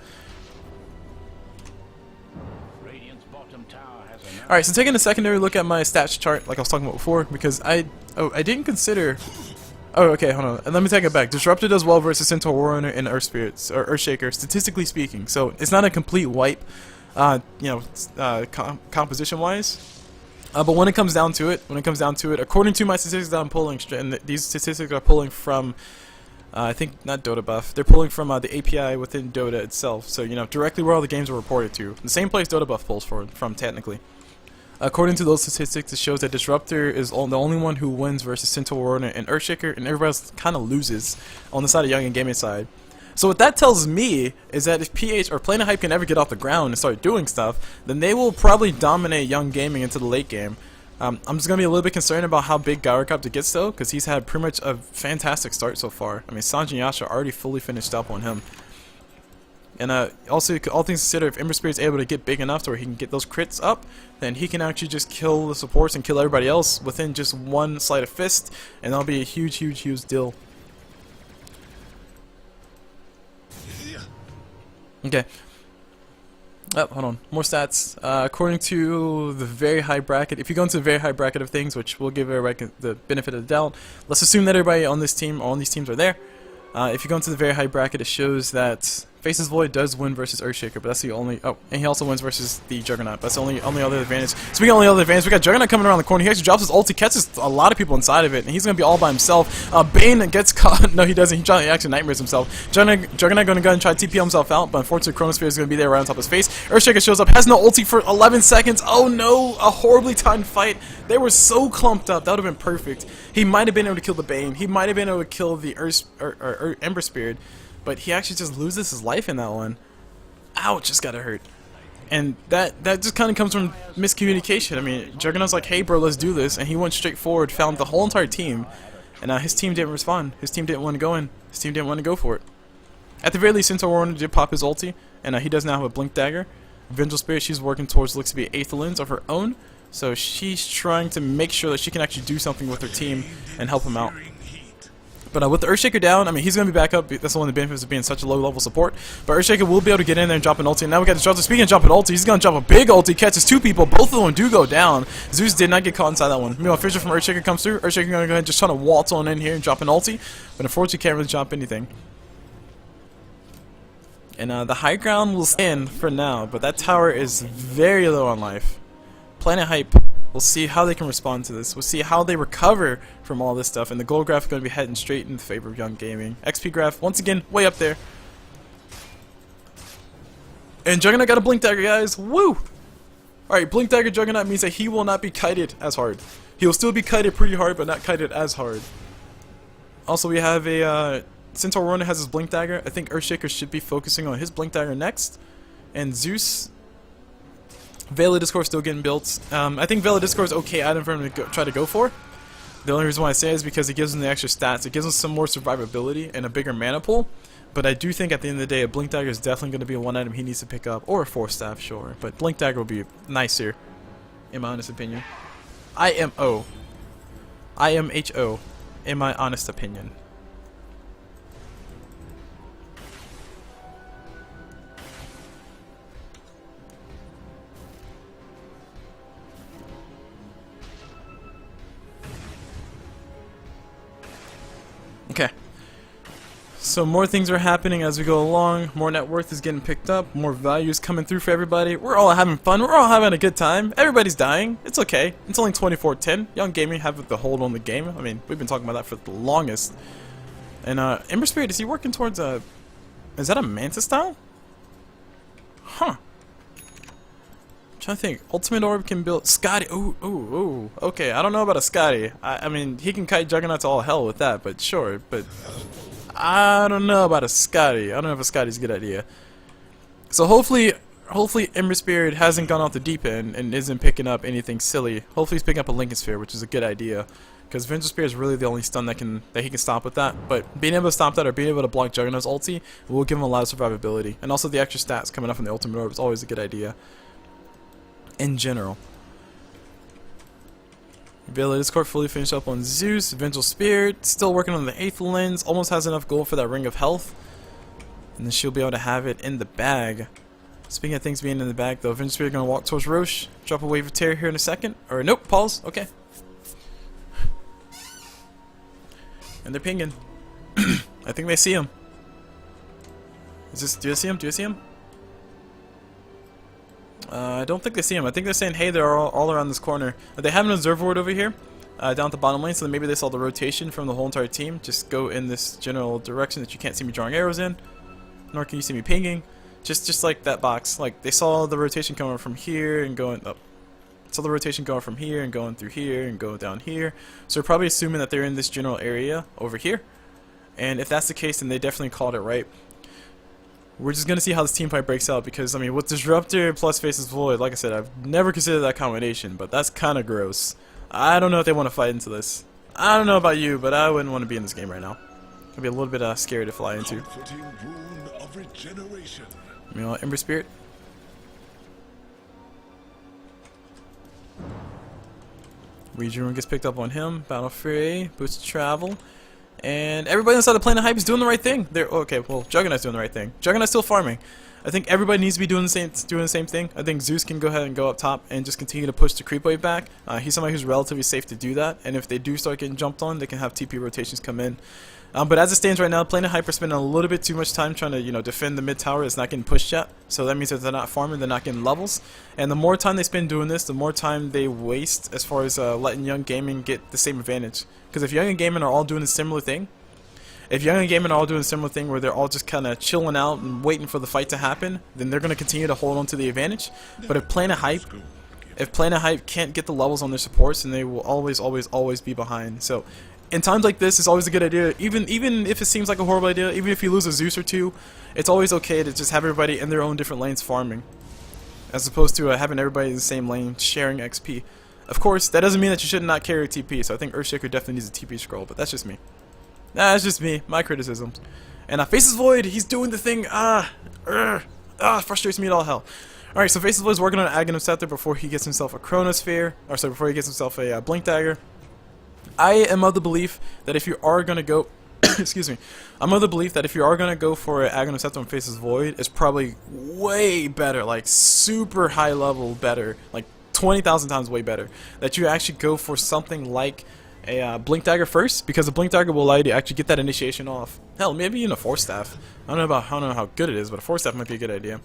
Alright, so taking a secondary look at my stats chart, like I was talking about before, because I didn't consider. Oh, okay, hold on. And let me take it back. Disruptor does well versus Centaur Warrior and Earth Spirits, or Earthshaker, statistically speaking. So it's not a complete wipe, composition-wise. But when it comes down to it, according to my statistics that I'm pulling, and these statistics are pulling from, I think not Dota Buff. They're pulling from the API within Dota itself. So directly where all the games are reported to. The same place Dota Buff pulls from technically. According to those statistics, it shows that Disruptor is the only one who wins versus Centaur Warrior and Earthshaker, and everybody else kind of loses on the side of Young and Gaming side. So what that tells me is that if PH or Planet Hype can ever get off the ground and start doing stuff, then they will probably dominate Young Gaming into the late game. I'm just going to be a little bit concerned about how big Gyrocopter gets though, because he's had pretty much a fantastic start so far. I mean, Sanjin Yasha already fully finished up on him. And also, all things considered, if Ember Spirit's able to get big enough to where he can get those crits up, then he can actually just kill the supports and kill everybody else within just one sleight of fist, and that'll be a huge, huge, huge deal. Okay. Oh, hold on. More stats. According to the very high bracket, if you go into the very high bracket of things, which we'll give everybody the benefit of the doubt, let's assume that everybody on this team or on these teams are there. If you go into the very high bracket, it shows that Faceless Void does win versus Earthshaker, but that's the only. Oh, and he also wins versus the Juggernaut. That's the only other advantage. Speaking of only other advantage, we got Juggernaut coming around the corner. He actually drops his ulti, catches a lot of people inside of it, and he's gonna be all by himself. Bane gets caught. No, he doesn't. He actually nightmares himself. Juggernaut gonna go and try to TP himself out, but unfortunately, Chronosphere is gonna be there right on top of his face. Earthshaker shows up, has no ulti for 11 seconds. Oh no, a horribly timed fight. They were so clumped up. That would have been perfect. He might have been able to kill the Bane. He might have been able to kill the Ember Spirit, but he actually just loses his life in that one. Ouch, just gotta hurt. And that just kind of comes from miscommunication. I mean, Juggernaut's like, hey bro, let's do this, and he went straight forward, found the whole entire team, and his team didn't respond. His team didn't want to go in. His team didn't want to go for it. At the very least, Centaur Warrior did pop his ulti, and he does now have a Blink Dagger. Vengeful Spirit, she's working towards looks to be 8th lens of her own, so she's trying to make sure that she can actually do something with her team and help him out. But with the Earthshaker down, I mean, he's going to be back up. That's one of the benefits of being such a low-level support. But Earthshaker will be able to get in there and drop an ulti. And now we got the drop. Speaking of dropping ulti, he's going to drop a big ulti, catches 2 people. Both of them do go down. Zeus did not get caught inside that one. Meanwhile, Fissure from Earthshaker comes through. Earthshaker going to go ahead and just try to waltz on in here and drop an ulti. But unfortunately, can't really drop anything. And the high ground will stand for now. But that tower is very low on life. Planet Hype. We'll see how they can respond to this. We'll see how they recover from all this stuff. And the gold graph is going to be heading straight in favor of Young Gaming. XP graph, once again, way up there. And Juggernaut got a Blink Dagger, guys. Woo! Alright, Blink Dagger Juggernaut means that he will not be kited as hard. He will still be kited pretty hard, but not kited as hard. Also, we have a... Centaur Rona has his Blink Dagger. I think Earthshaker should be focusing on his Blink Dagger next. And Zeus... Veil of Discord still getting built. I think Veil of Discord is okay item for him to try to go for. The only reason why I say it is because it gives him the extra stats. It gives him some more survivability and a bigger mana pool. But I do think at the end of the day, a Blink Dagger is definitely going to be one item he needs to pick up. Or a Force Staff, sure. But Blink Dagger will be nicer, in my honest opinion. IMO. IMHO, in my honest opinion. Okay, so more things are happening as we go along, more net worth is getting picked up, more value is coming through for everybody, we're all having fun, we're all having a good time, everybody's dying, it's okay, it's only 24-10, Young Gaming have the hold on the game, I mean, we've been talking about that for the longest. And Ember Spirit, is he working towards a, is that a Mantis style? Huh. Trying to think. Ultimate Orb can build Scotty. Ooh. Okay, I don't know about a Scotty. I mean, he can kite Juggernaut to all hell with that, but sure. But I don't know about a Scotty. I don't know if a Scotty's a good idea. So hopefully Ember Spirit hasn't gone off the deep end and isn't picking up anything silly. Hopefully he's picking up a Lincoln Sphere, which is a good idea. Because Vengeful Spear is really the only stun that he can stop with that. But being able to stop that or being able to block Juggernaut's ulti will give him a lot of survivability. And also the extra stats coming up from the Ultimate Orb is always a good idea. In general. Veil of Discord fully finished up on Zeus. Vengeful Spirit still working on the 8th lens. Almost has enough gold for that Ring of Health. And then she'll be able to have it in the bag. Speaking of things being in the bag though, Vengeful Spirit going to walk towards Roche. Drop a Wave of Terror here in a second. Or nope, pause. Okay. And they're pinging. I think they see him. Is this, do you see him? Do you see him? I don't think they see him. I think they're saying, hey, they're all around this corner. They have an observer ward over here, down at the bottom lane, so maybe they saw the rotation from the whole entire team. Just go in this general direction that you can't see me drawing arrows in, nor can you see me pinging. Just like that box. Like, they saw the rotation coming from here and going up. Saw the rotation going from here and going through here and going down here. So we're probably assuming that they're in this general area over here. And if that's the case, then they definitely called it right. We're just going to see how this team fight breaks out because, I mean, with Disruptor plus Faceless Void, like I said, I've never considered that combination, but that's kind of gross. I don't know if they want to fight into this. I don't know about you, but I wouldn't want to be in this game right now. I'd be a little bit scary to fly into. Meanwhile, Ember Spirit. Region gets picked up on him. Battle Fury, boosts travel. And everybody inside the Planet Hype is doing the right thing. They're okay. Well, Juggernaut's doing the right thing. Juggernaut's still farming. I think everybody needs to be doing the same thing. I think Zeus can go ahead and go up top and just continue to push the creep wave back. He's somebody who's relatively safe to do that. And if they do start getting jumped on, they can have TP rotations come in. But as it stands right now, Planet Hype are spending a little bit too much time trying to, defend the mid tower. It's not getting pushed yet. So that means that they're not farming, they're not getting levels. And the more time they spend doing this, the more time they waste as far as letting Young Gaming get the same advantage. Because if Young and Gaming are all doing a similar thing, where they're all just kind of chilling out and waiting for the fight to happen, then they're going to continue to hold on to the advantage. But if Planet Hype can't get the levels on their supports, then they will always be behind. So in times like this, it's always a good idea, even if it seems like a horrible idea, even if you lose a Zeus or two, it's always okay to just have everybody in their own different lanes farming, as opposed to having everybody in the same lane sharing XP. Of course, that doesn't mean that you should not carry a TP, so I think Earthshaker definitely needs a TP scroll, but that's just me. That's just me, my criticisms. And Faceless Void, he's doing the thing, frustrates me at all hell. Alright, so Faceless Void is working on an Aghanim Scepter before he gets himself a Chronosphere, or sorry, before he gets himself a Blink Dagger. I am of the belief that if you are going to go, excuse me, I'm of the belief that if you are going to go for an Aghanim Scepter and Faceless Void, it's probably way better, like super high level better, like 20,000 times way better, that you actually go for something like a Blink Dagger first, because the Blink Dagger will allow you to actually get that initiation off. Hell, maybe even a Force Staff. I don't know how good it is, but a Force Staff might be a good idea.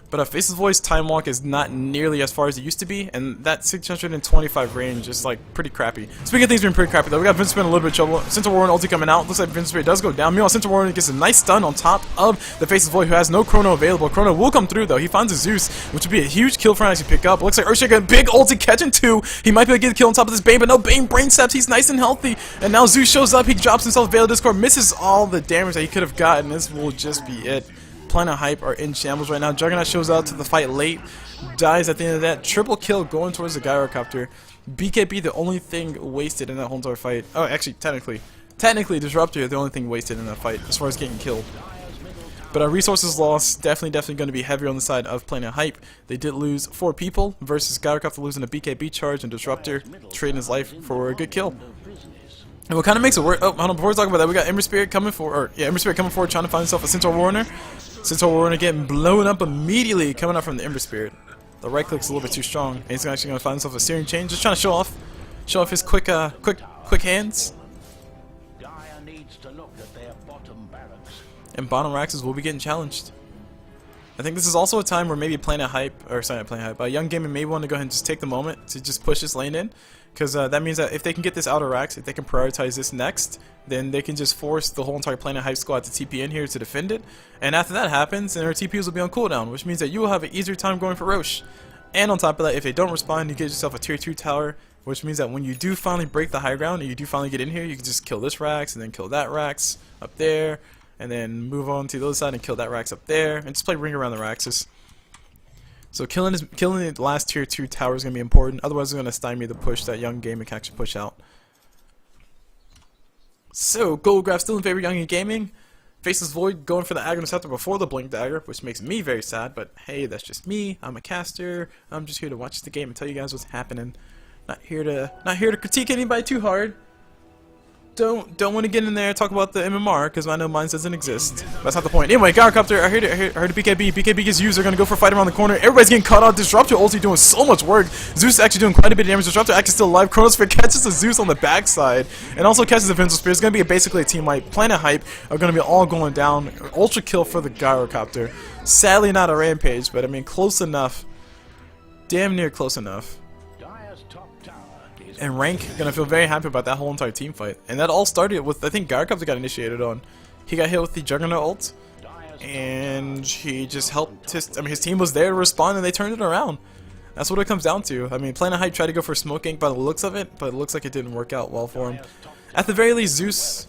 But Faceless Void's Time Walk is not nearly as far as it used to be, and that 625 range is like pretty crappy. Speaking of things being pretty crappy though, we got Vince Spin in a little bit of trouble. Centaur Warren ulti coming out. Looks like Vince Spin does go down. Meanwhile, Centaur Warren gets a nice stun on top of the Faceless Void, who has no Chrono available. Chrono will come through though. He finds a Zeus, which would be a huge kill for him to actually pick up. Looks like Earthshaker, a big ulti catching two. He might be able to get a kill on top of this Bane, but no, Bane brain steps. He's nice and healthy. And now Zeus shows up. He drops himself Veil of Discord, misses all the damage that he could have gotten. This will just be it. Planet Hype are in shambles right now. Juggernaut shows out to the fight late, dies at the end of that. Triple kill going towards the Gyrocopter. BKB the only thing wasted in that whole entire fight. Oh, actually, technically Disruptor the only thing wasted in that fight as far as getting killed. But our resources lost, definitely going to be heavier on the side of Planet Hype. They did lose 4 people versus Gyrocopter losing a BKB charge and Disruptor trading his life for a good kill. And what kind of makes it work? Oh, hold on, before we talk about that, we got Ember Spirit coming forward, trying to find himself a Centaur Warner. Centaur Warner getting blown up immediately coming up from the Ember Spirit. The right click's a little bit too strong, and he's actually going to find himself a Searing Chain, just trying to show off his quick hands. And bottom Raxes will be getting challenged. I think this is also a time where maybe Planet Hype, or sorry, not Planet Hype, Young Gaming may want to go ahead and just take the moment to just push this lane in. Because that means that if they can get this outer Rax, if they can prioritize this next, then they can just force the whole entire Planet Hype squad to TP in here to defend it. And after that happens, then our TPs will be on cooldown, which means that you will have an easier time going for Roche. And on top of that, if they don't respond, you get yourself a tier 2 tower, which means that when you do finally break the high ground and you do finally get in here, you can just kill this Rax and then kill that Rax up there, and then move on to the other side and kill that Rax up there, and just play ring around the Raxes. So killing the last tier 2 tower is going to be important, otherwise it's going to stymie the push that Young Gaming can actually push out. So, Goldgraph still in favor of Young Gaming. Faceless Void going for the Aghanim Scepter before the Blink Dagger, which makes me very sad, but hey, that's just me. I'm a caster. I'm just here to watch the game and tell you guys what's happening. Not here to critique anybody too hard. Don't want to get in there and talk about the MMR, because I know mine doesn't exist. That's not the point. Anyway, Gyrocopter, I heard a BKB. BKB gets used. They're going to go for a fight around the corner. Everybody's getting caught out. Disruptor ulti doing so much work. Zeus actually doing quite a bit of damage. Disruptor actually still alive. Chronosphere catches the Zeus on the backside and also catches the Vincenzo Spear. It's going to be basically a team wipe. Planet Hype are going to be all going down. Ultra kill for the Gyrocopter. Sadly not a Rampage, but I mean close enough. Damn near close enough. And Rank gonna feel very happy about that whole entire team fight. And that all started with, I think Gyrocopter got initiated on. He got hit with the Juggernaut ult, and he just helped his team was there to respond, and they turned it around. That's what it comes down to. I mean, Planet Hype tried to go for Smoke Ink by the looks of it, but it looks like it didn't work out well for him. At the very least, Zeus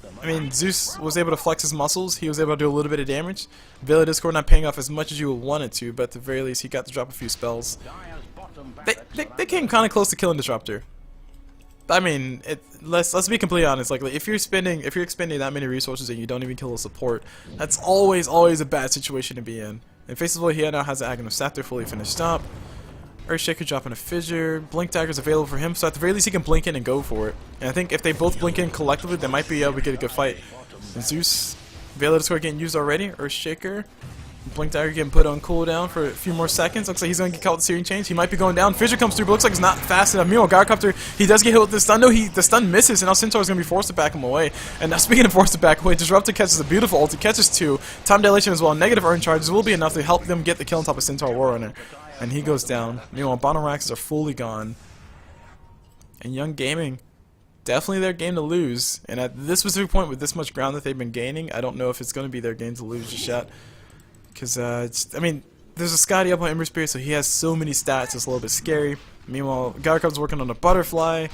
was able to flex his muscles. He was able to do a little bit of damage. Veil of Discord not paying off as much as you would want it to, but at the very least, he got to drop a few spells. They came kind of close to killing Disruptor. I mean, let's be completely honest. Like, if you're expending that many resources and you don't even kill a support, that's always a bad situation to be in. And Faceless Void here now has the Aghanim Scepter fully finished up. Earthshaker dropping a Fissure. Blink Dagger is available for him, so at the very least he can blink in and go for it. And I think if they both blink in collectively, they might be able to get a good fight. And Zeus, Veil of Discord getting used already. Earthshaker. Blink Dagger getting put on cooldown for a few more seconds. Looks like he's going to get caught with the Searing Chains. He might be going down. Fissure comes through, but looks like it's not fast enough. Meanwhile, Gyrocopter, he does get hit with the stun. No, the stun misses, and now Centaur is going to be forced to back him away. And now, speaking of forced to back away, Disruptor catches a beautiful ult. He catches 2. Time dilation as well. Negative earn charges will be enough to help them get the kill on top of Centaur Warrunner. And he goes down. Meanwhile, bottom Raxes are fully gone. And Young Gaming, definitely their game to lose. And at this specific point, with this much ground that they've been gaining, I don't know if it's going to be their game to lose just yet. Because, I mean, there's a Scotty up on Ember Spirit, so he has so many stats, it's a little bit scary. Meanwhile, Gyrocopter's working on a Butterfly.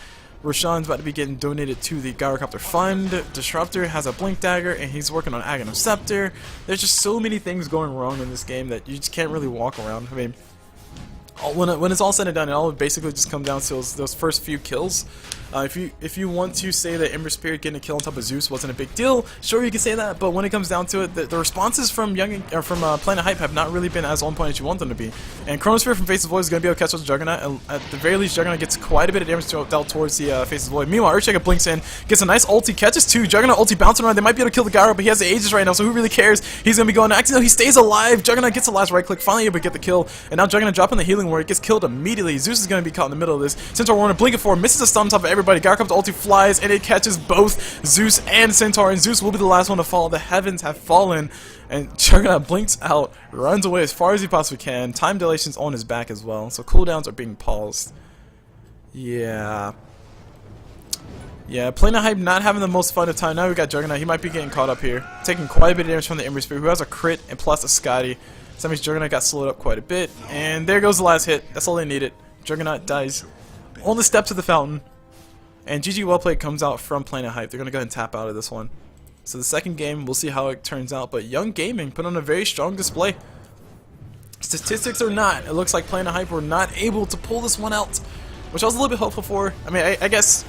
Roshan's about to be getting donated to the Gyrocopter Fund. Disruptor has a Blink Dagger, and he's working on Aghanim Scepter. There's just so many things going wrong in this game that you just can't really walk around. I mean, when it's all said and done, it all basically just comes down to those first few kills. If you want to say that Ember Spirit getting a kill on top of Zeus wasn't a big deal, sure you can say that. But when it comes down to it, the responses from Planet Hype have not really been as on point as you want them to be. And Chronosphere from Faces Void is going to be able to catch up to Juggernaut. And at the very least, Juggernaut gets quite a bit of damage dealt towards the Faces Void. Meanwhile, Earthshaker blinks in, gets a nice ulti, catches 2. Juggernaut ulti bouncing around. They might be able to kill the Gyro, but he has the Aegis right now, so who really cares? He's going to be going. Actually, no, he stays alive. Juggernaut gets the last right click, finally able to get the kill. And now Juggernaut dropping the healing ward, gets killed immediately. Zeus is going to be caught in the middle of this. Centaur Warner blinking forward, misses a stun on top of everybody. Gyro comes to ulti, flies, and it catches both Zeus and Centaur, and Zeus will be the last one to fall. The heavens have fallen, and Juggernaut blinks out, runs away as far as he possibly can. Time dilation's on his back as well, so cooldowns are being paused. Yeah, Planet Hype not having the most fun of time. Now we got Juggernaut. He might be getting caught up here, taking quite a bit of damage from the Ember Spirit, who has a crit and plus a Scotty. So that means Juggernaut got slowed up quite a bit, and there goes the last hit. That's all they needed. Juggernaut dies on the steps of the fountain. And GG well played comes out from Planet Hype. They're going to go ahead and tap out of this one. So the second game, we'll see how it turns out. But Young Gaming put on a very strong display. Statistics or not, it looks like Planet Hype were not able to pull this one out, which I was a little bit hopeful for. I mean, I guess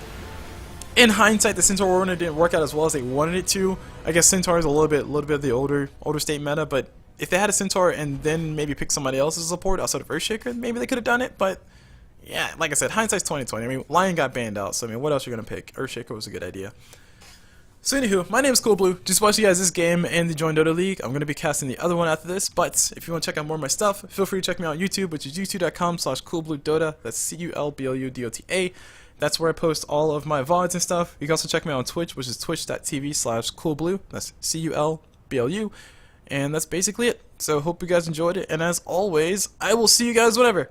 in hindsight, the Centaur Warner didn't work out as well as they wanted it to. I guess Centaur is a little bit of the older state meta. But if they had a Centaur and then maybe pick somebody else's support outside of Earthshaker, maybe they could have done it. But yeah, like I said, hindsight's 2020. I mean, Lion got banned out, so I mean, what else are you gonna pick? Earthshaker was a good idea. So anywho, my name is CulBlu. Just watch you guys this game and the JoinDota League. I'm gonna be casting the other one after this, but if you want to check out more of my stuff, feel free to check me out on YouTube, which is youtube.com/CulBluDota. That's CulBluDota. That's where I post all of my VODs and stuff. You can also check me out on Twitch, which is twitch.tv/CulBlu. That's CulBlu. And that's basically it. So hope you guys enjoyed it, and as always, I will see you guys whenever.